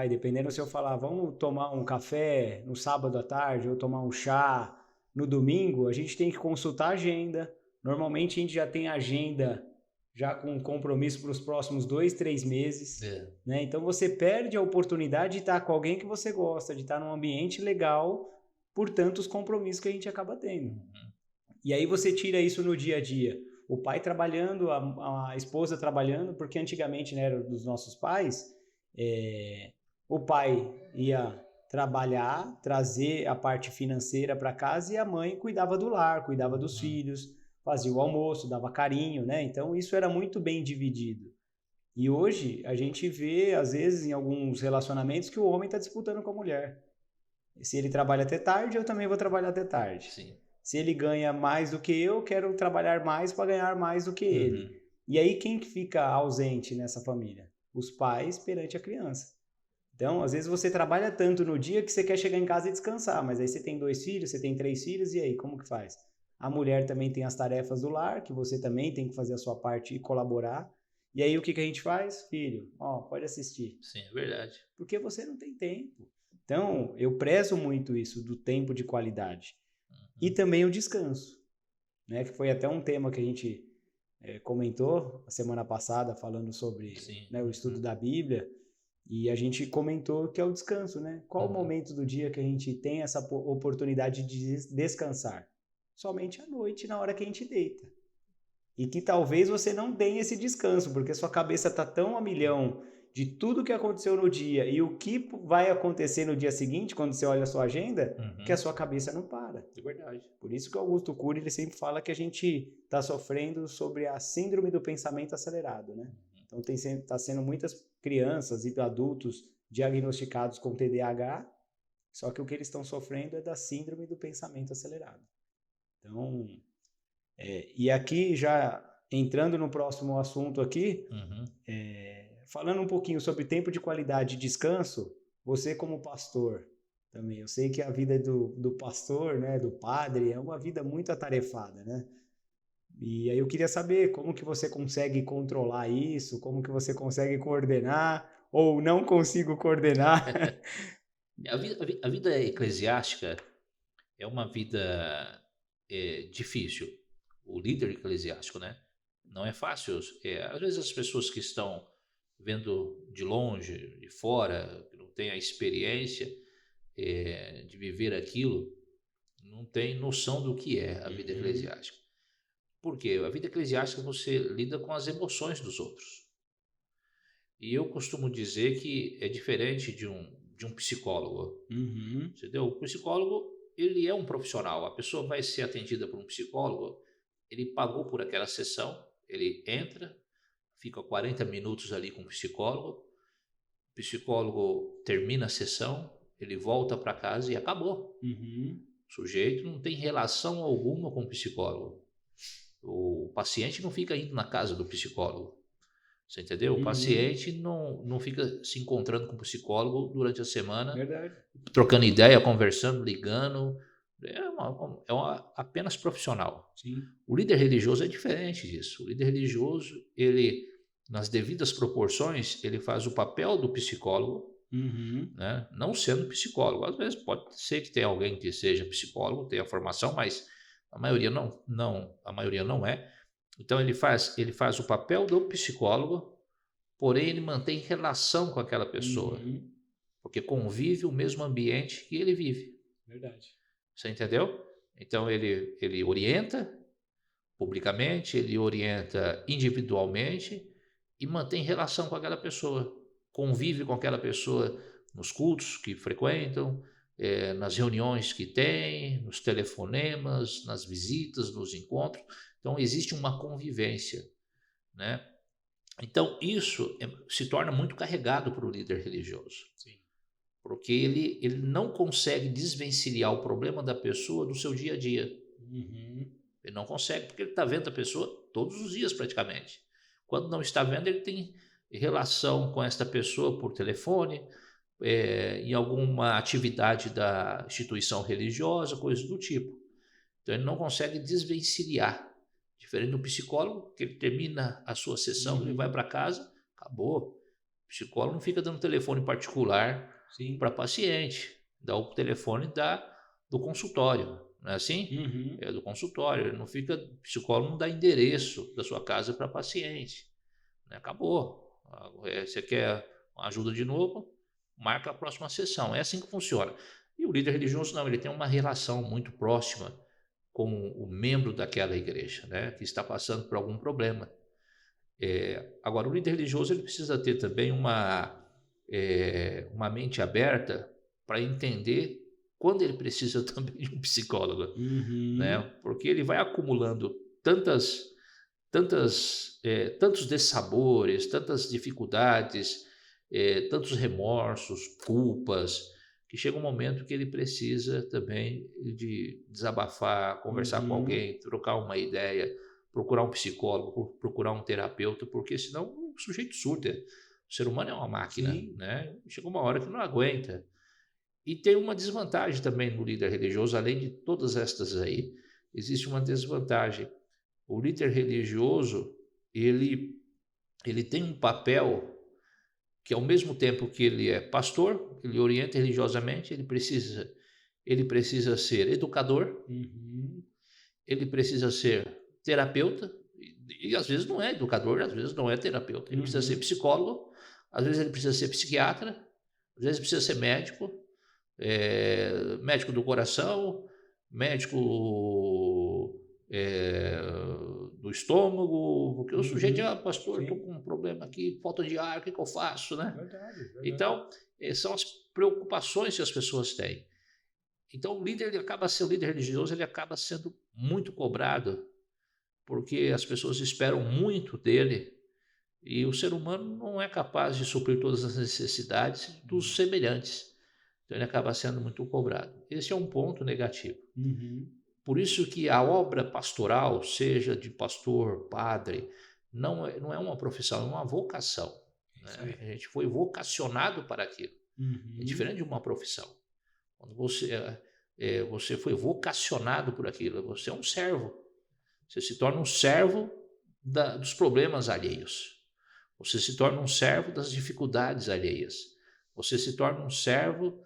dependendo se eu falar, vamos tomar um café no sábado à tarde ou tomar um chá no domingo, a gente tem que consultar a agenda. Normalmente a gente já tem agenda já com compromisso para os próximos 2, 3 meses. Né? Então você perde a oportunidade de estar com alguém que você gosta, de estar num ambiente legal, por tantos compromissos que a gente acaba tendo. E aí você tira isso no dia a dia. O pai trabalhando, a esposa trabalhando, porque antigamente, né, era dos nossos pais, o pai ia trabalhar, trazer a parte financeira para casa e a mãe cuidava do lar, cuidava dos filhos, fazia o almoço, dava carinho, né? Então isso era muito bem dividido. E hoje a gente vê, às vezes, em alguns relacionamentos, que o homem está disputando com a mulher. Se ele trabalha até tarde, eu também vou trabalhar até tarde. Sim. Se ele ganha mais do que eu, quero trabalhar mais para ganhar mais do que ele. E aí quem que fica ausente nessa família? Os pais perante a criança. Então, às vezes você trabalha tanto no dia que você quer chegar em casa e descansar, mas aí você tem 2 filhos, você tem 3 filhos, e aí, como que faz? A mulher também tem as tarefas do lar, que você também tem que fazer a sua parte e colaborar. E aí o que que a gente faz? Filho, ó, pode assistir. Sim, é verdade. Porque você não tem tempo. Então, eu prezo muito isso do tempo de qualidade. E também o descanso, né? Que foi até um tema que a gente comentou a semana passada, falando sobre, né, o estudo da Bíblia. E a gente comentou que é o descanso, né? Qual o momento do dia que a gente tem essa oportunidade de descansar? Somente à noite, na hora que a gente deita. E que talvez você não tenha esse descanso, porque sua cabeça está tão a milhão de tudo que aconteceu no dia e o que vai acontecer no dia seguinte, quando você olha a sua agenda, que a sua cabeça não para. É verdade. Por isso que o Augusto Cury, ele sempre fala que a gente está sofrendo sobre a síndrome do pensamento acelerado, né? Então está sendo muitas crianças e adultos diagnosticados com TDAH, só que o que eles estão sofrendo é da síndrome do pensamento acelerado. Então, e aqui já entrando no próximo assunto aqui, falando um pouquinho sobre tempo de qualidade e descanso, você como pastor também, eu sei que a vida do pastor, né, do padre, é uma vida muito atarefada, né? E aí eu queria saber como que você consegue controlar isso, como que você consegue coordenar, ou não consigo coordenar. A vida eclesiástica é uma vida difícil. O líder eclesiástico, né? Não é fácil. Às vezes as pessoas que estão vendo de longe, de fora, que não têm a experiência de viver aquilo, não tem noção do que é a vida eclesiástica. Por quê? A vida eclesiástica você lida com as emoções dos outros. E eu costumo dizer que é diferente de um psicólogo. Entendeu? O psicólogo, ele é um profissional. A pessoa vai ser atendida por um psicólogo, ele pagou por aquela sessão, ele entra, fica 40 minutos ali com o psicólogo termina a sessão, ele volta para casa e acabou. O sujeito não tem relação alguma com o psicólogo. O paciente não fica indo na casa do psicólogo. Você entendeu? O paciente não fica se encontrando com o psicólogo durante a semana, trocando ideia, conversando, ligando. Apenas profissional. Sim. O líder religioso é diferente disso. O líder religioso, ele, nas devidas proporções, ele faz o papel do psicólogo, né? Não sendo psicólogo. Às vezes pode ser que tenha alguém que seja psicólogo, tenha formação, mas a maioria não é. Então ele faz o papel do psicólogo, porém ele mantém relação com aquela pessoa, porque convive o mesmo ambiente que ele vive. Verdade. Você entendeu? Então ele orienta publicamente, ele orienta individualmente e mantém relação com aquela pessoa, convive com aquela pessoa nos cultos que frequentam, nas reuniões que tem, nos telefonemas, nas visitas, nos encontros. Então existe uma convivência, né? Então isso se torna muito carregado para o líder religioso. Sim. Porque ele não consegue desvencilhar o problema da pessoa do seu dia a dia. Ele não consegue, porque ele está vendo a pessoa todos os dias praticamente. Quando não está vendo, ele tem relação com esta pessoa por telefone, em alguma atividade da instituição religiosa, coisas do tipo. Então ele não consegue desvencilhar. Diferente do psicólogo, que ele termina a sua sessão, ele vai para casa, acabou. O psicólogo não fica dando telefone particular para paciente, dá o telefone do consultório, não é assim? É do consultório, ele não fica, o psicólogo não dá endereço da sua casa para paciente, né? Acabou. Você quer ajuda de novo, marca a próxima sessão, é assim que funciona. E o líder religioso não, ele tem uma relação muito próxima com o membro daquela igreja, né, que está passando por algum problema. Agora, o líder religioso ele precisa ter também uma mente aberta para entender quando ele precisa também de um psicólogo, né? Porque ele vai acumulando tantos dessabores, tantas dificuldades, tantos remorsos, culpas, que chega um momento que ele precisa também de desabafar, conversar com alguém, trocar uma ideia, procurar um psicólogo, procurar um terapeuta, porque senão o sujeito surta. O ser humano é uma máquina, Sim. né? Chega uma hora que não aguenta. E tem uma desvantagem também no líder religioso, além de todas estas aí, existe uma desvantagem. O líder religioso, ele tem um papel que, ao mesmo tempo que ele é pastor, ele orienta religiosamente, ele precisa ser educador, Uhum. ele precisa ser terapeuta, e às vezes não é educador, às vezes não é terapeuta. Ele precisa ser Uhum. psicólogo, às vezes ele precisa ser psiquiatra, às vezes precisa ser médico, médico do coração, médico do estômago, porque o sujeito, Uhum. pastor, estou Sim. com um problema aqui, falta de ar, o que eu faço, né? Verdade, verdade. Então, são as preocupações que as pessoas têm. Então, o líder religioso, ele acaba sendo muito cobrado, porque as pessoas esperam muito dele, e o ser humano não é capaz de suprir todas as necessidades dos semelhantes. Então ele acaba sendo muito cobrado. Esse é um ponto negativo. Uhum. Por isso que a obra pastoral, seja de pastor, padre, não é uma profissão, é uma vocação, Isso né? aí. A gente foi vocacionado para aquilo. É Uhum. diferente de uma profissão. Quando você foi vocacionado por aquilo, você é um servo. Você se torna um servo dos problemas alheios. Você se torna um servo das dificuldades alheias. Você se torna um servo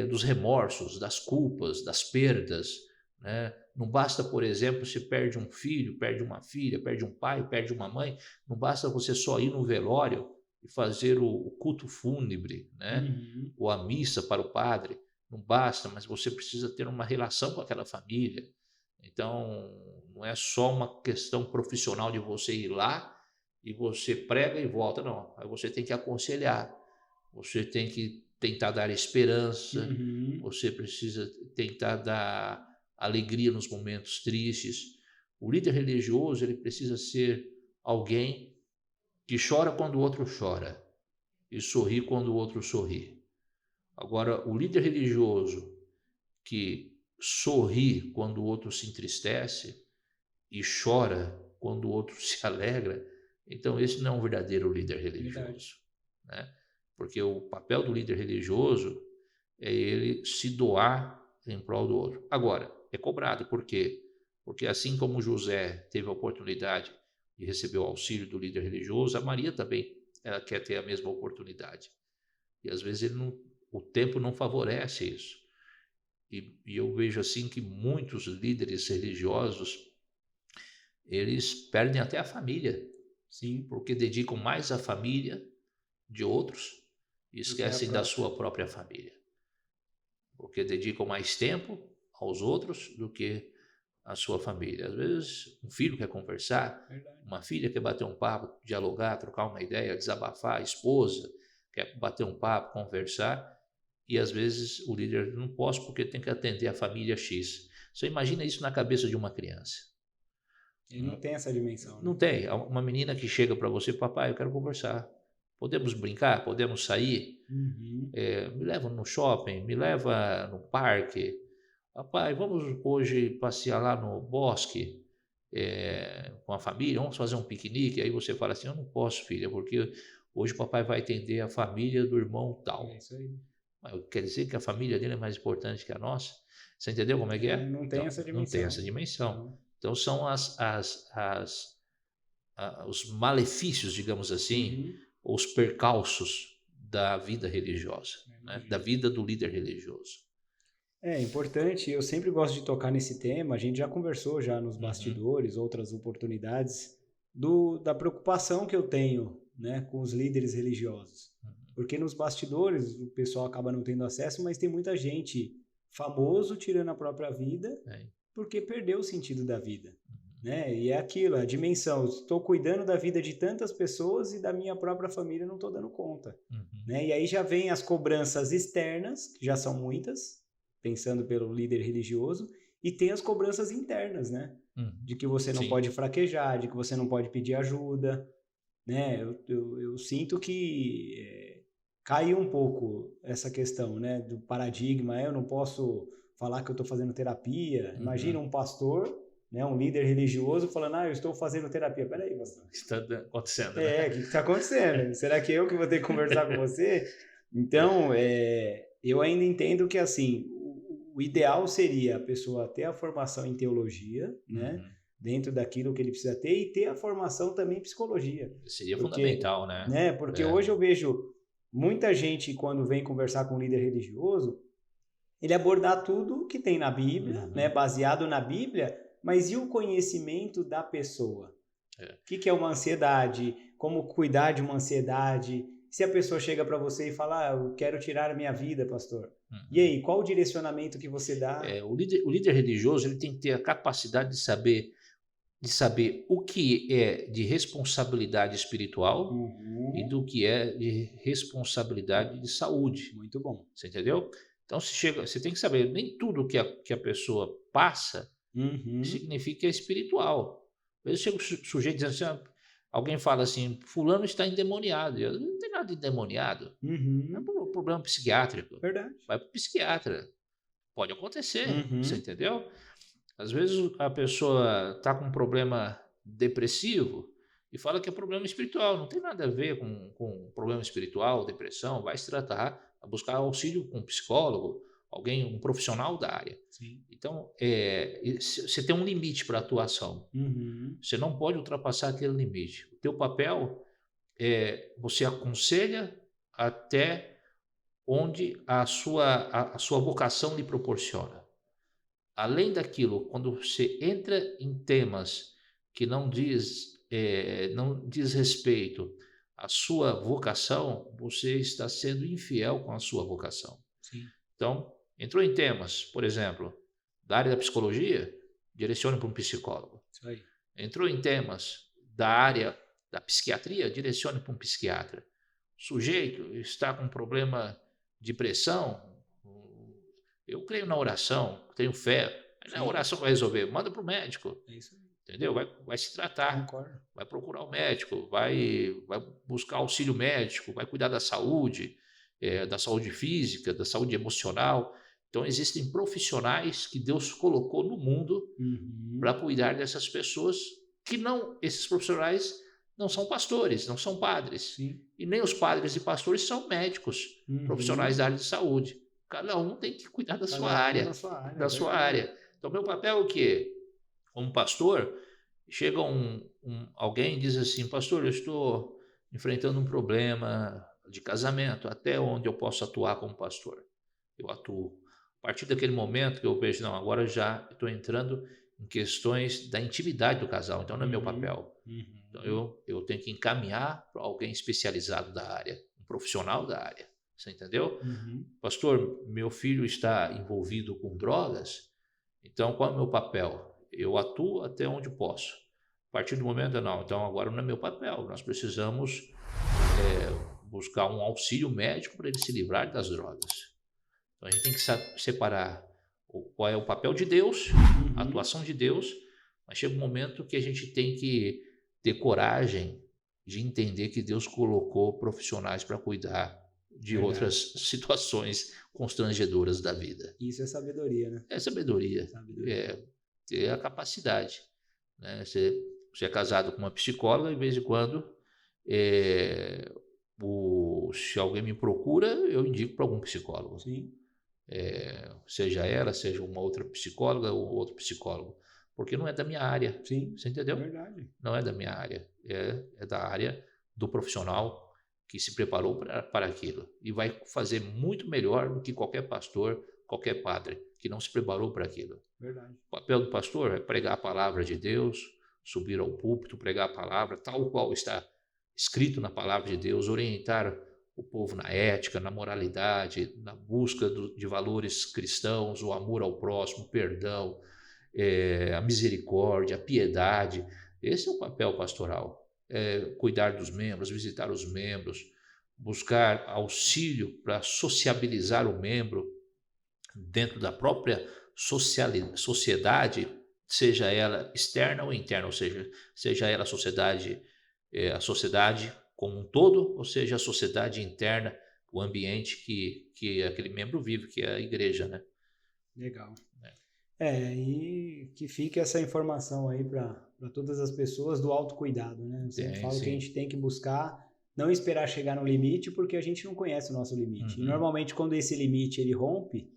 dos remorsos, das culpas, das perdas, né? Não basta, por exemplo, se perde um filho, perde uma filha, perde um pai, perde uma mãe, não basta você só ir no velório e fazer o culto fúnebre, né? Uhum. Ou a missa para o padre. Não basta, mas você precisa ter uma relação com aquela família. Então, não é só uma questão profissional de você ir lá e você prega e volta, não. Aí você tem que aconselhar, você tem que tentar dar esperança, Uhum. você precisa tentar dar alegria nos momentos tristes. O líder religioso, ele precisa ser alguém que chora quando o outro chora e sorri quando o outro sorri. Agora, o líder religioso que sorri quando o outro se entristece e chora quando o outro se alegra, então esse não é um verdadeiro líder Verdade. religioso, né? Porque o papel do líder religioso é ele se doar em prol do outro. Agora, é cobrado, por quê? Porque assim como José teve a oportunidade de receber o auxílio do líder religioso, a Maria também ela quer ter a mesma oportunidade. E às vezes o tempo não favorece isso. E eu vejo assim que muitos líderes religiosos eles perdem até a família, Sim. porque dedicam mais à família de outros e Do que a esquecem da própria. sua própria família, porque dedicam mais tempo aos outros do que à sua família. Às vezes, um filho quer conversar, Verdade. uma filha quer bater um papo, dialogar, trocar uma ideia, desabafar, a esposa quer bater um papo, conversar, e às vezes o líder não pode porque tem que atender a família X. Você imagina isso na cabeça de uma criança. Ele não tem essa dimensão, Não né? tem. Uma menina que chega para você, papai, eu quero conversar. Podemos brincar? Podemos sair? Uhum. Me leva no shopping, me leva no parque. Papai, vamos hoje passear lá no bosque com a família, vamos fazer um piquenique. Aí você fala assim, eu não posso, filha, porque hoje o papai vai atender a família do irmão É tal. isso aí. Mas quer dizer que a família dele é mais importante que a nossa? Você entendeu como é que É, é? não tem Então, essa não tem dimensão. essa dimensão. Não. Então, são os malefícios, digamos assim, Uhum. ou os percalços da vida religiosa, né? Da Imagino. vida do líder religioso. É importante, eu sempre gosto de tocar nesse tema, a gente já conversou já nos Uhum, bastidores, outras oportunidades, da preocupação que eu tenho, né, com os líderes religiosos. uhum, Porque nos bastidores o pessoal acaba não tendo acesso, mas tem muita gente famoso tirando a própria vida é, porque perdeu o sentido da vida, uhum, né? E é aquilo, a dimensão, estou cuidando da vida de tantas pessoas e da minha própria família não estou dando conta, uhum, né? E aí já vem as cobranças externas, que já são muitas, pensando pelo líder religioso, e tem as cobranças internas, né? uhum. De que você não Sim. pode fraquejar, de que você não pode pedir ajuda, né? Eu sinto que cai um pouco essa questão, né? Do paradigma, eu não posso falar que eu estou fazendo terapia. Imagina Uhum, um pastor né? Um líder religioso falando, eu estou fazendo terapia. Peraí, pastor. O que está acontecendo, O né? que está acontecendo? Será que eu que vou ter que conversar com você? Então, eu ainda entendo que, assim, o ideal seria a pessoa ter a formação em teologia, né? Dentro daquilo que ele precisa ter, e ter a formação também em psicologia. Seria fundamental, né? Porque hoje eu vejo muita gente, quando vem conversar com um líder religioso, ele abordar tudo que tem na Bíblia, né? Baseado na Bíblia, mas e o conhecimento da pessoa? O que é uma ansiedade? Como cuidar de uma ansiedade? Se a pessoa chega para você e fala, eu quero tirar a minha vida, pastor. E aí, qual o direcionamento que você dá? O líder religioso, ele tem que ter a capacidade de saber o que é de responsabilidade espiritual e do que é de responsabilidade de saúde. Muito bom. Você entendeu? Então, você tem que saber, nem tudo que a pessoa passa significa que é espiritual. Às vezes chega o sujeito dizendo assim, alguém fala assim, fulano está endemoniado. Eu não tem nada de endemoniado. É um problema psiquiátrico. Verdade. Vai para o psiquiatra. Pode acontecer, você entendeu? Às vezes a pessoa está com um problema depressivo e fala que é problema espiritual. Não tem nada a ver com problema espiritual, depressão. Vai se tratar, vai buscar auxílio com um psicólogo, um profissional da área. Sim. Então, você tem um limite para a atuação. Você não pode ultrapassar aquele limite. O teu papel você aconselha até onde a sua vocação lhe proporciona. Além daquilo, quando você entra em temas que não diz respeito à sua vocação, você está sendo infiel com a sua vocação. Sim. Então, entrou em temas, por exemplo, da área da psicologia, direcione para um psicólogo. Isso aí. Entrou em temas da área da psiquiatria, direcione para um psiquiatra. O sujeito está com problema de pressão, eu creio na oração, tenho fé, mas a oração vai resolver, manda para o médico. É isso aí. Entendeu? Vai se tratar, Concordo. vai procurar o médico, vai buscar auxílio médico, vai cuidar da saúde física, da saúde emocional. Então, existem profissionais que Deus colocou no mundo para cuidar dessas pessoas esses profissionais não são pastores, não são padres. Sim. E nem os padres e pastores são médicos, profissionais da área de saúde. Cada um tem que cuidar da sua área. Da sua área. Então, meu papel é o quê? Como pastor, chega alguém e diz assim, pastor, eu estou enfrentando um problema de casamento, até onde eu posso atuar como pastor? Eu atuo. A partir daquele momento que eu vejo, não, agora já estou entrando em questões da intimidade do casal, então não é meu papel. Então eu tenho que encaminhar para alguém especializado da área, um profissional da área. Você entendeu? Pastor, meu filho está envolvido com drogas, então qual é o meu papel? Eu atuo até onde posso. A partir do momento, não, então agora não é meu papel, nós precisamos buscar um auxílio médico para ele se livrar das drogas. Então a gente tem que separar qual é o papel de Deus, a atuação de Deus, mas chega um momento que a gente tem que ter coragem de entender que Deus colocou profissionais para cuidar de outras situações constrangedoras da vida. Isso é sabedoria, né? É sabedoria. Ter a capacidade. Né? Você é casado com uma psicóloga, de vez em quando, se alguém me procura, eu indico para algum psicólogo. Sim. Seja ela, seja uma outra psicóloga ou outro psicólogo. Porque não é da minha área. Sim. Você entendeu? É verdade. Não é da minha área. É da área do profissional que se preparou para aquilo. E vai fazer muito melhor do que qualquer pastor, qualquer padre, que não se preparou para aquilo. Verdade. O papel do pastor é pregar a palavra de Deus, subir ao púlpito, pregar a palavra, tal qual está escrito na palavra de Deus, orientar o povo na ética, na moralidade, na busca de valores cristãos, o amor ao próximo, o perdão, a misericórdia, a piedade. Esse é o papel pastoral. Cuidar dos membros, visitar os membros, buscar auxílio para sociabilizar o membro dentro da própria sociedade, seja ela externa ou interna, ou seja ela a sociedade como um todo, ou seja a sociedade interna, o ambiente que aquele membro vive, que é a igreja, né? Legal. E que fique essa informação aí para todas as pessoas do autocuidado, né? Eu sempre falo que a gente tem que buscar não esperar chegar no limite, porque a gente não conhece o nosso limite. E normalmente quando esse limite ele rompe,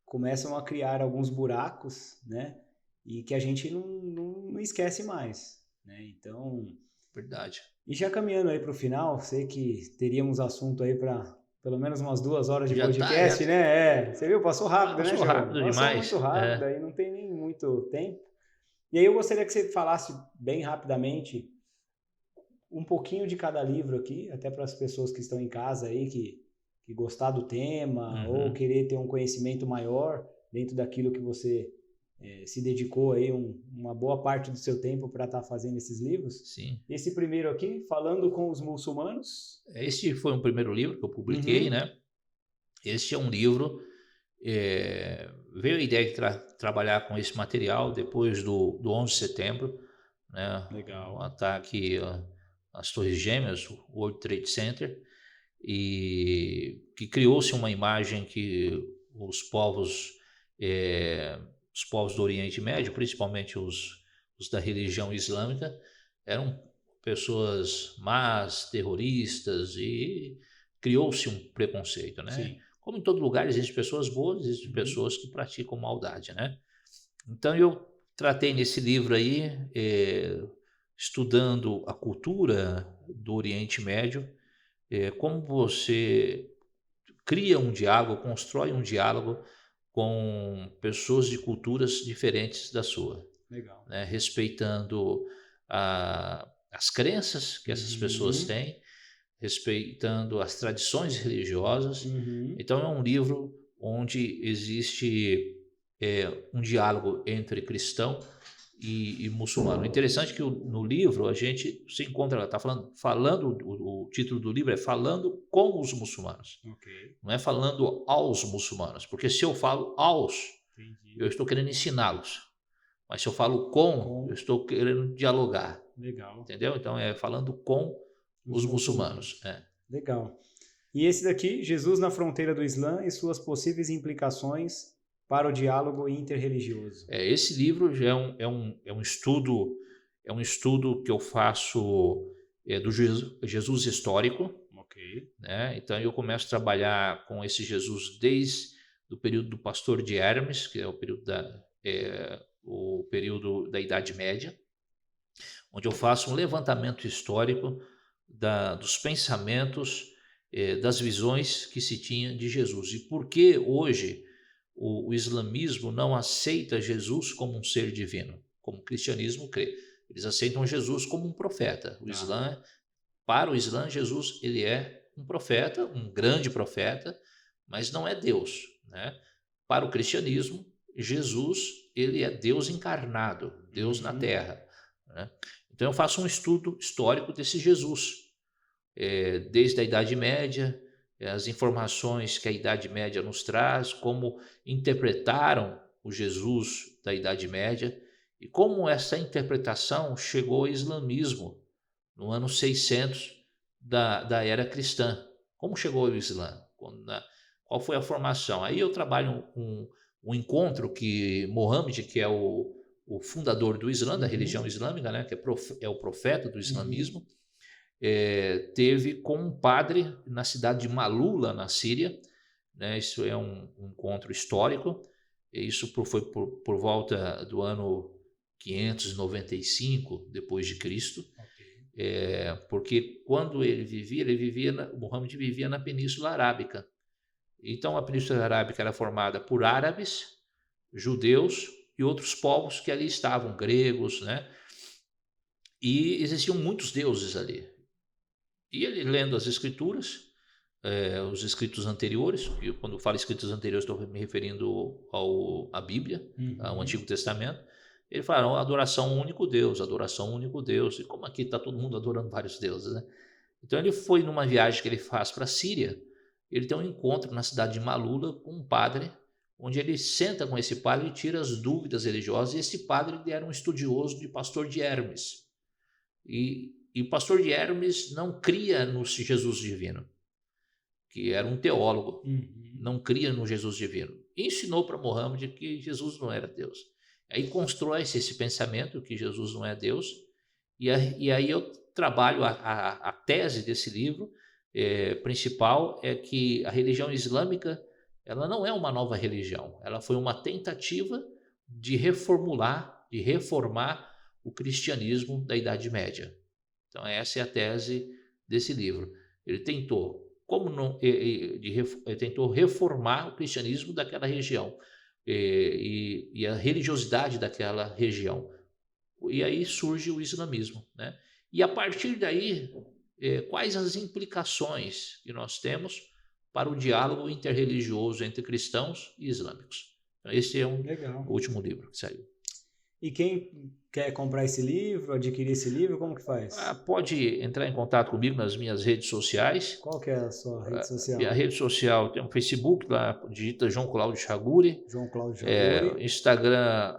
começam a criar alguns buracos, né? E que a gente não esquece mais, né? Então... Verdade. E já caminhando aí para o final, sei que teríamos assunto aí para pelo menos umas 2 horas de podcast, né? Você viu? Passou rápido, né, João? Passou rápido demais. Passou muito rápido, aí não tem nem muito tempo. E aí eu gostaria que você falasse bem rapidamente um pouquinho de cada livro aqui, até para as pessoas que estão em casa aí, que gostar do tema ou querer ter um conhecimento maior dentro daquilo que você se dedicou aí uma boa parte do seu tempo para estar fazendo esses livros. Sim. Esse primeiro aqui, Falando com os Muçulmanos. Esse foi um primeiro livro que eu publiquei, né? Este é um livro... veio a ideia de trabalhar com esse material depois do 11 de setembro, né? Legal. O ataque às Torres Gêmeas, o World Trade Center, e que criou-se uma imagem que os povos do Oriente Médio, principalmente os da religião islâmica, eram pessoas más, terroristas, e criou-se um preconceito, né? Sim. Como em todo lugar, existem pessoas boas, existem pessoas que praticam maldade, né? Então eu tratei nesse livro aí, estudando a cultura do Oriente Médio, como você cria um diálogo, constrói um diálogo com pessoas de culturas diferentes da sua. Legal. Né? Respeitando as crenças que essas pessoas têm, respeitando as tradições religiosas. Então é um livro onde existe um diálogo entre cristão e muçulmano. O interessante é que no livro a gente se encontra, ela está falando o título do livro é Falando com os Muçulmanos. Okay. Não é falando aos muçulmanos, porque se eu falo aos, eu estou querendo ensiná-los. Mas se eu falo com, eu estou querendo dialogar. Legal. Entendeu? Então é falando com os muçulmanos. Legal. E esse daqui, Jesus na Fronteira do Islã e suas possíveis implicações para o diálogo interreligioso. Esse livro já é um estudo que eu faço do Jesus histórico. Okay. Né? Então eu começo a trabalhar com esse Jesus desde o período do pastor de Hermes, que é o período da Idade Média, onde eu faço um levantamento histórico dos pensamentos, das visões que se tinha de Jesus. E por que hoje o islamismo não aceita Jesus como um ser divino, como o cristianismo crê? Eles aceitam Jesus como um profeta. Para o Islã, Jesus ele é um profeta, um grande profeta, mas não é Deus. Né? Para o cristianismo, Jesus ele é Deus encarnado, Deus na Terra. Né? Então eu faço um estudo histórico desse Jesus, desde a Idade Média, as informações que a Idade Média nos traz, como interpretaram o Jesus da Idade Média e como essa interpretação chegou ao islamismo no ano 600 da era cristã. Como chegou ao Islã? Qual foi a formação? Aí eu trabalho um encontro que Mohammed, que é o fundador do Islã, da religião islâmica, né, que é o profeta do islamismo, teve com um padre na cidade de Malula, na Síria. Né? Isso é um encontro histórico. Isso foi por volta do ano 595 depois de Cristo. Porque quando Muhammad vivia na Península Arábica. Então a Península Arábica era formada por árabes, judeus e outros povos que ali estavam, gregos, né? E existiam muitos deuses ali. E ele, lendo as escrituras, os escritos anteriores, e quando eu falo escritos anteriores estou me referindo à Bíblia, ao Antigo Testamento, ele fala, adoração ao único Deus, adoração ao único Deus. E como aqui está todo mundo adorando vários deuses, né? Então ele foi numa viagem que ele faz para a Síria, ele tem um encontro na cidade de Malula com um padre, onde ele senta com esse padre e tira as dúvidas religiosas. E esse padre era um estudioso de pastor de Hermes. E o pastor de Hermes não cria no Jesus divino, que era um teólogo, não cria no Jesus divino. E ensinou para Mohammed que Jesus não era Deus. Aí constrói-se esse pensamento que Jesus não é Deus, e aí eu trabalho a tese desse livro principal é que a religião islâmica ela não é uma nova religião, ela foi uma tentativa de reformular, de reformar o cristianismo da Idade Média. Então essa é a tese desse livro. Ele tentou, ele tentou reformar o cristianismo daquela região e a religiosidade daquela região. E aí surge o islamismo, né? E a partir daí, quais as implicações que nós temos para o diálogo interreligioso entre cristãos e islâmicos? Então, esse é o último livro que saiu. E quem quer comprar esse livro, adquirir esse livro, como que faz? Pode entrar em contato comigo nas minhas redes sociais. Qual que é a sua rede social? Minha rede social tem um Facebook, lá digita João Cláudio Chaguri. João Cláudio Chaguri. Instagram,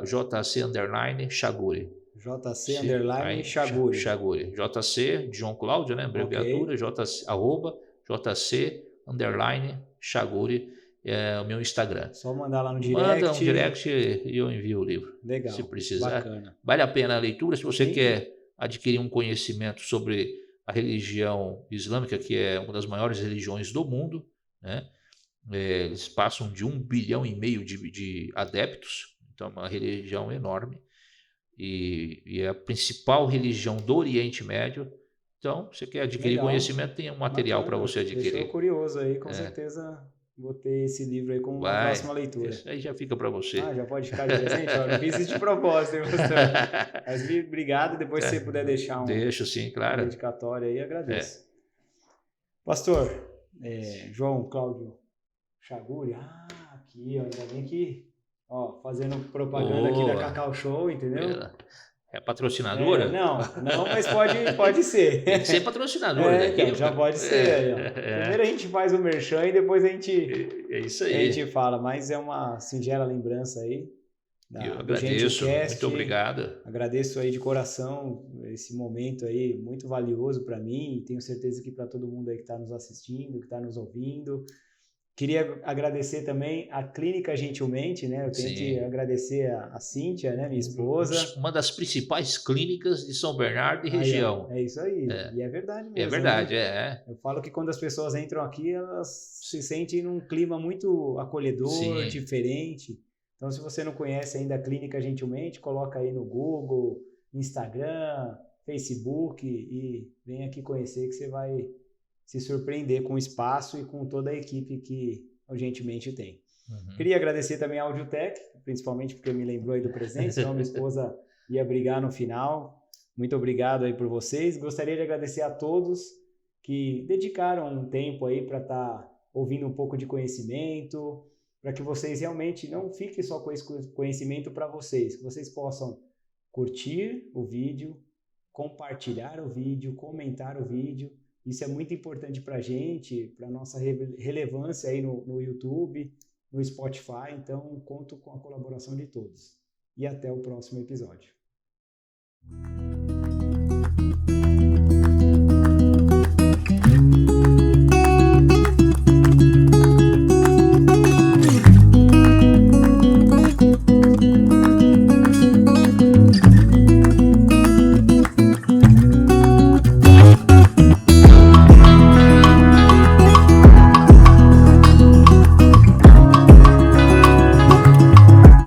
@JC_Chaguri. JC_Chaguri. Chaguri. JC de João Cláudio, né? Abreviatura, @JC_Chaguri. É o meu Instagram. Só mandar lá no direct. Manda um direct e eu envio o livro. Legal. Se precisar. Bacana. Vale a pena a leitura. Se você quer adquirir um conhecimento sobre a religião islâmica, que é uma das maiores religiões do mundo, né? Eles passam de 1,5 bilhão de adeptos. Então é uma religião enorme. E é a principal religião do Oriente Médio. Então, você quer adquirir conhecimento, tem um material para você adquirir. Deixou curioso aí, com certeza vou ter esse livro aí como uma próxima leitura. Isso aí já fica para você. Já pode ficar de presente? Eu não fiz isso de propósito, hein, pastor? Mas obrigado, depois se você puder deixar um Deixo, sim, claro. dedicatório aí, agradeço. Pastor, João Cláudio Chaguri, aqui, ó, ainda bem que, fazendo propaganda aqui da Cacau Show, entendeu? É patrocinadora? Não, mas pode ser. Tem que ser patrocinadora. Então, já pode ser. Aí, ó. Primeiro a gente faz o merchan e depois a gente, isso aí. A gente fala, mas é uma singela lembrança aí. Eu agradeço, muito obrigado. Agradeço aí de coração esse momento aí, muito valioso para mim, e tenho certeza que para todo mundo aí que está nos assistindo, que está nos ouvindo. Queria agradecer também a Clínica Gentilmente, né? Eu tenho que agradecer a Cíntia, né? Minha esposa. Uma das principais clínicas de São Bernardo e região. É isso aí. E é verdade mesmo. É verdade, né? Eu falo que quando as pessoas entram aqui, elas se sentem num clima muito acolhedor, diferente. Então, se você não conhece ainda a Clínica Gentilmente, coloca aí no Google, Instagram, Facebook e vem aqui conhecer que você vai se surpreender com o espaço e com toda a equipe que o Gentilmente tem. Queria agradecer também a Audiotech, principalmente porque me lembrou aí do presente, senão minha esposa ia brigar no final. Muito obrigado aí por vocês. Gostaria de agradecer a todos que dedicaram um tempo aí para estar ouvindo um pouco de conhecimento, para que vocês realmente não fiquem só com esse conhecimento para vocês, que vocês possam curtir o vídeo, compartilhar o vídeo, comentar o vídeo. Isso é muito importante para a gente, para a nossa relevância aí no YouTube, no Spotify. Então, conto com a colaboração de todos. E até o próximo episódio.